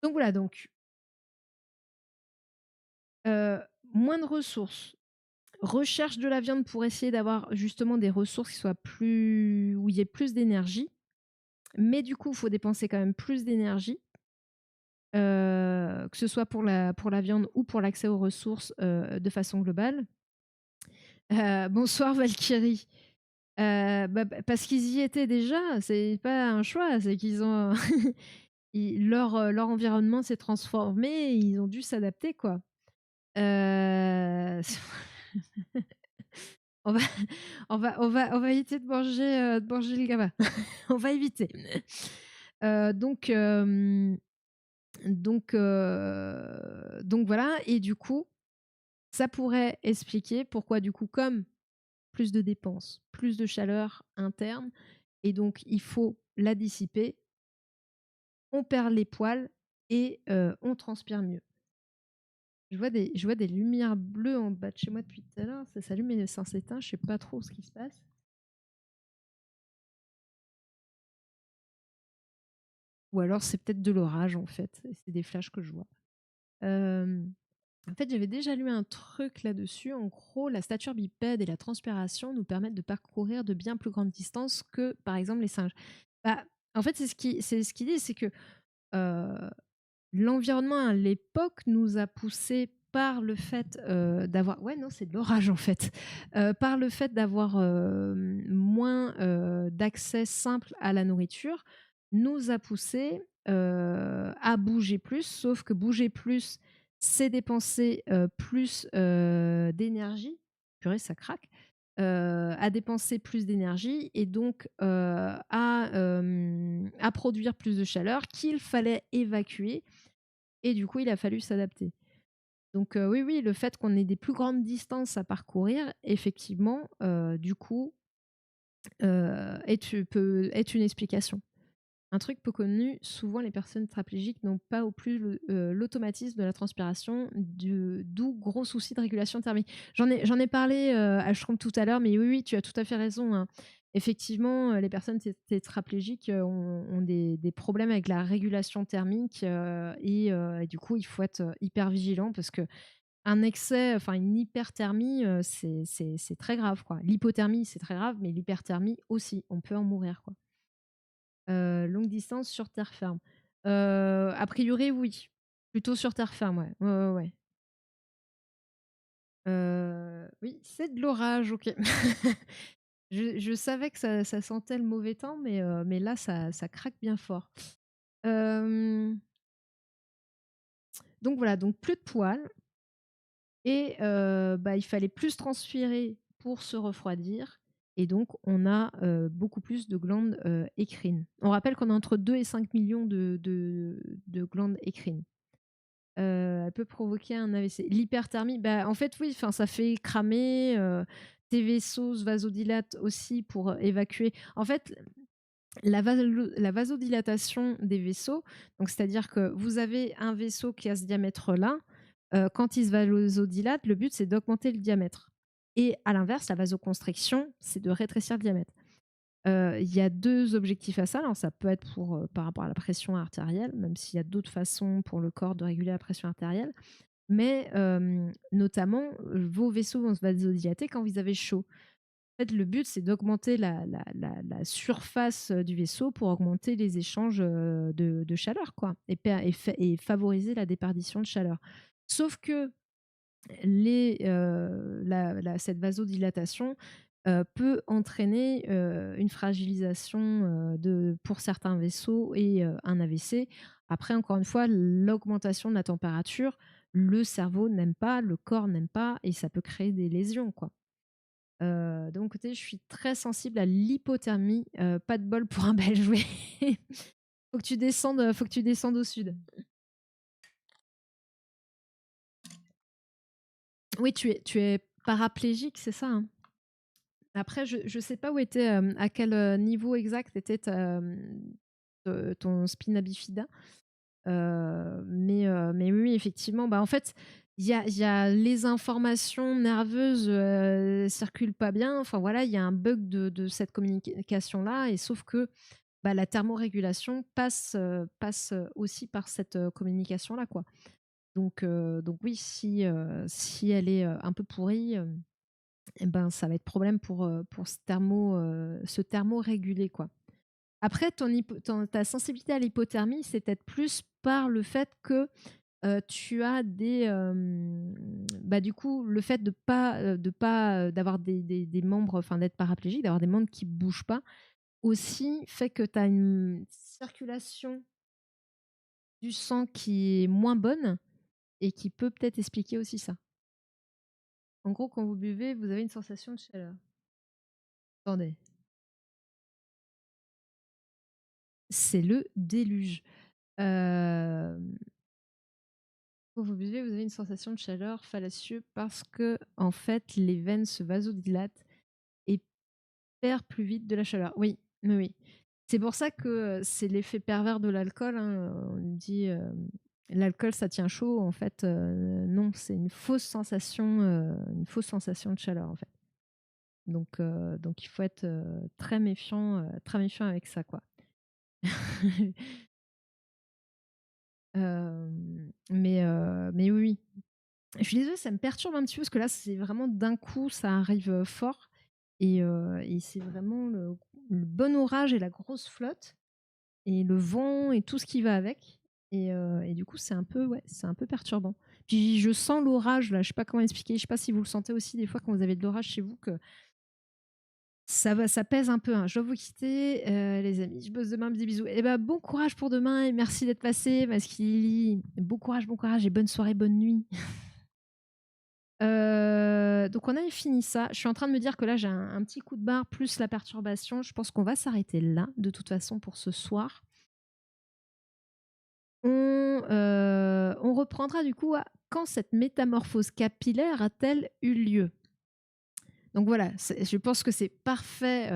Donc voilà, donc euh, moins de ressources, recherche de la viande pour essayer d'avoir justement des ressources qui soient plus, où il y ait plus d'énergie, mais du coup, il faut dépenser quand même plus d'énergie, que ce soit pour la viande ou pour l'accès aux ressources de façon globale. Bonsoir Valkyrie. Parce qu'ils y étaient déjà, c'est pas un choix, c'est qu'ils ont leur environnement s'est transformé, et ils ont dû s'adapter quoi. Euh, on va on va éviter de manger le gamin. On va éviter. Donc donc voilà, et du coup ça pourrait expliquer pourquoi du coup comme plus de dépenses, plus de chaleur interne, et donc il faut la dissiper, on perd les poils et on transpire mieux. Je vois des lumières bleues en bas de chez moi depuis tout à l'heure, ça s'allume et ça s'éteint, je sais pas trop ce qui se passe. Ou alors c'est peut-être de l'orage en fait, c'est des flashs que je vois. En fait, j'avais déjà lu un truc là-dessus. En gros, la stature bipède et la transpiration nous permettent de parcourir de bien plus grandes distances que, par exemple, les singes. Bah, en fait, c'est ce qu'il dit, c'est que euh, l'environnement à l'époque nous a poussé par le fait d'avoir... Ouais, non, c'est de l'orage en fait. Par le fait d'avoir moins d'accès simple à la nourriture, nous a poussé à bouger plus, sauf que bouger plus, c'est dépenser plus d'énergie. Purée, ça craque. À dépenser plus d'énergie et donc à produire plus de chaleur qu'il fallait évacuer, et du coup, il a fallu s'adapter. Donc oui, oui, le fait qu'on ait des plus grandes distances à parcourir, effectivement, du coup, peut être une explication. Un truc peu connu, souvent les personnes tétraplégiques n'ont pas au plus l'automatisme de la transpiration, d'où gros souci de régulation thermique. J'en ai parlé à Schtroumpf tout à l'heure, mais oui, oui, tu as tout à fait raison, hein. Effectivement, les personnes tétraplégiques ont des problèmes avec la régulation thermique et du coup, il faut être hyper vigilant parce que un excès, enfin une hyperthermie, c'est très grave, quoi. L'hypothermie, c'est très grave, mais l'hyperthermie aussi, on peut en mourir, quoi. Longue distance sur terre ferme. A priori, oui. Plutôt sur terre ferme, ouais. Ouais, ouais, ouais. Oui, c'est de l'orage, OK. Je savais que ça sentait le mauvais temps, mais là, ça craque bien fort. Hem, donc voilà, donc plus de poils et bah, il fallait plus transpirer pour se refroidir, et donc on a, beaucoup plus de glandes, écrines. On rappelle qu'on a entre 2 et 5 millions de glandes écrines. Elle peut provoquer un AVC. L'hyperthermie, bah, en fait, oui, enfin, ça fait cramer. Tes vaisseaux se vasodilatent aussi pour évacuer. En fait, la vasodilatation des vaisseaux, donc c'est-à-dire que vous avez un vaisseau qui a ce diamètre-là. Quand il se vasodilate, le but, c'est d'augmenter le diamètre. Et à l'inverse, la vasoconstriction, c'est de rétrécir le diamètre. Il y a 2 objectifs à ça. Alors ça peut être par rapport à la pression artérielle, même s'il y a d'autres façons pour le corps de réguler la pression artérielle. Mais notamment, vos vaisseaux vont se vasodilater quand vous avez chaud. En fait, le but, c'est d'augmenter la surface du vaisseau pour augmenter les échanges de chaleur, quoi, et favoriser la déperdition de chaleur. Sauf que cette vasodilatation peut entraîner une fragilisation pour certains vaisseaux et un AVC. Après, encore une fois, l'augmentation de la température, le cerveau n'aime pas, le corps n'aime pas, et ça peut créer des lésions, quoi. De mon côté, je suis très sensible à l'hypothermie. Pas de bol pour un bel jouet. Faut que tu descendes au sud. Oui, tu es paraplégique, c'est ça, hein? Après, je sais pas où était, à quel niveau exact était ton spina bifida. Mais oui, effectivement, bah, en fait, il y a les informations nerveuses circulent pas bien. Enfin voilà, il y a un bug de cette communication-là, et sauf que bah, la thermorégulation passe aussi par cette communication-là, quoi. Donc oui, si elle est un peu pourrie, eh ben, ça va être problème pour se thermoréguler, quoi. Après, ta sensibilité à l'hypothermie, c'est peut-être plus par le fait que tu as bah, du coup, le fait d'avoir des membres, enfin d'être paraplégique, d'avoir des membres qui ne bougent pas, aussi fait que tu as une circulation du sang qui est moins bonne, et qui peut peut-être expliquer aussi ça. En gros, quand vous buvez, vous avez une sensation de chaleur. Attendez. C'est le déluge. Quand vous buvez, vous avez une sensation de chaleur fallacieux parce que, en fait, les veines se vasodilatent et perdent plus vite de la chaleur. Oui, oui, oui. C'est pour ça que c'est l'effet pervers de l'alcool, hein. On dit l'alcool, ça tient chaud. En fait, non, c'est une fausse sensation de chaleur, en fait. Donc il faut être très méfiant avec ça, quoi. Mais oui, oui. Je suis désolée, ça me perturbe un petit peu parce que là, c'est vraiment d'un coup, ça arrive fort, et c'est vraiment le bon orage et la grosse flotte et le vent et tout ce qui va avec, et du coup, c'est un peu perturbant. Puis je sens l'orage là, je sais pas comment expliquer, je sais pas si vous le sentez aussi des fois quand vous avez de l'orage chez vous, que ça pèse un peu, hein. Je dois vous quitter, les amis. Je bosse demain, des bisous. Et bah, bon courage pour demain et merci d'être passé parce qu'il bon courage et bonne soirée, bonne nuit. Donc on a fini ça. Je suis en train de me dire que là, j'ai un petit coup de barre plus la perturbation. Je pense qu'on va s'arrêter là, de toute façon, pour ce soir. On reprendra du coup à quand cette métamorphose capillaire a-t-elle eu lieu? Donc voilà, je pense que c'est parfait.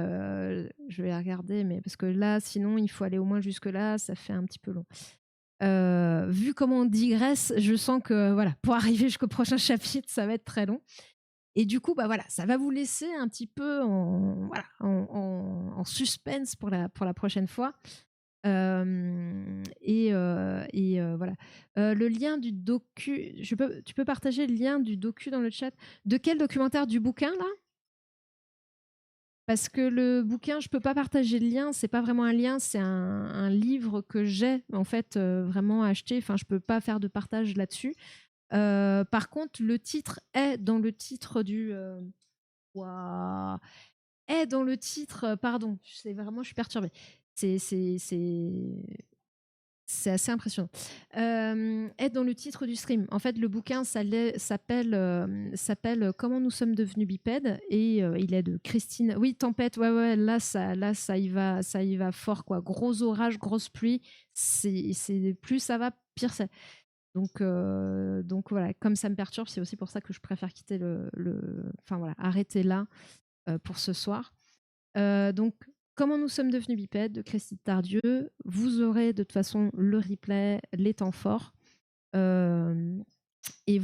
Je vais regarder, mais parce que là, sinon, il faut aller au moins jusque-là, ça fait un petit peu long. Vu comment on digresse, je sens que voilà, pour arriver jusqu'au prochain chapitre, ça va être très long. Et du coup, bah voilà, ça va vous laisser un petit peu en suspense pour la prochaine fois. Voilà. Le lien du docu, tu peux partager le lien du docu dans le chat. De quel documentaire? Du bouquin, là? Parce que le bouquin, je peux pas partager le lien. C'est pas vraiment un lien, c'est un livre que j'ai en fait vraiment acheté. Enfin, je peux pas faire de partage là-dessus. Par contre, le titre est dans le titre du. Ouah. Est dans le titre. Pardon, c'est vraiment, je suis perturbée. C'est assez impressionnant. Est dans le titre du stream. En fait, le bouquin s'appelle Comment nous sommes devenus bipèdes, et il est de Christine. Oui, tempête. Ouais, ouais. Ça y va fort, quoi. Gros orage, grosse pluie. Plus ça va, pire c'est. Donc voilà. Comme ça me perturbe, c'est aussi pour ça que je préfère quitter enfin voilà, arrêter là pour ce soir. Donc, comment nous sommes devenus bipèdes de Christine Tardieu. Vous aurez de toute façon le replay, les temps forts. Et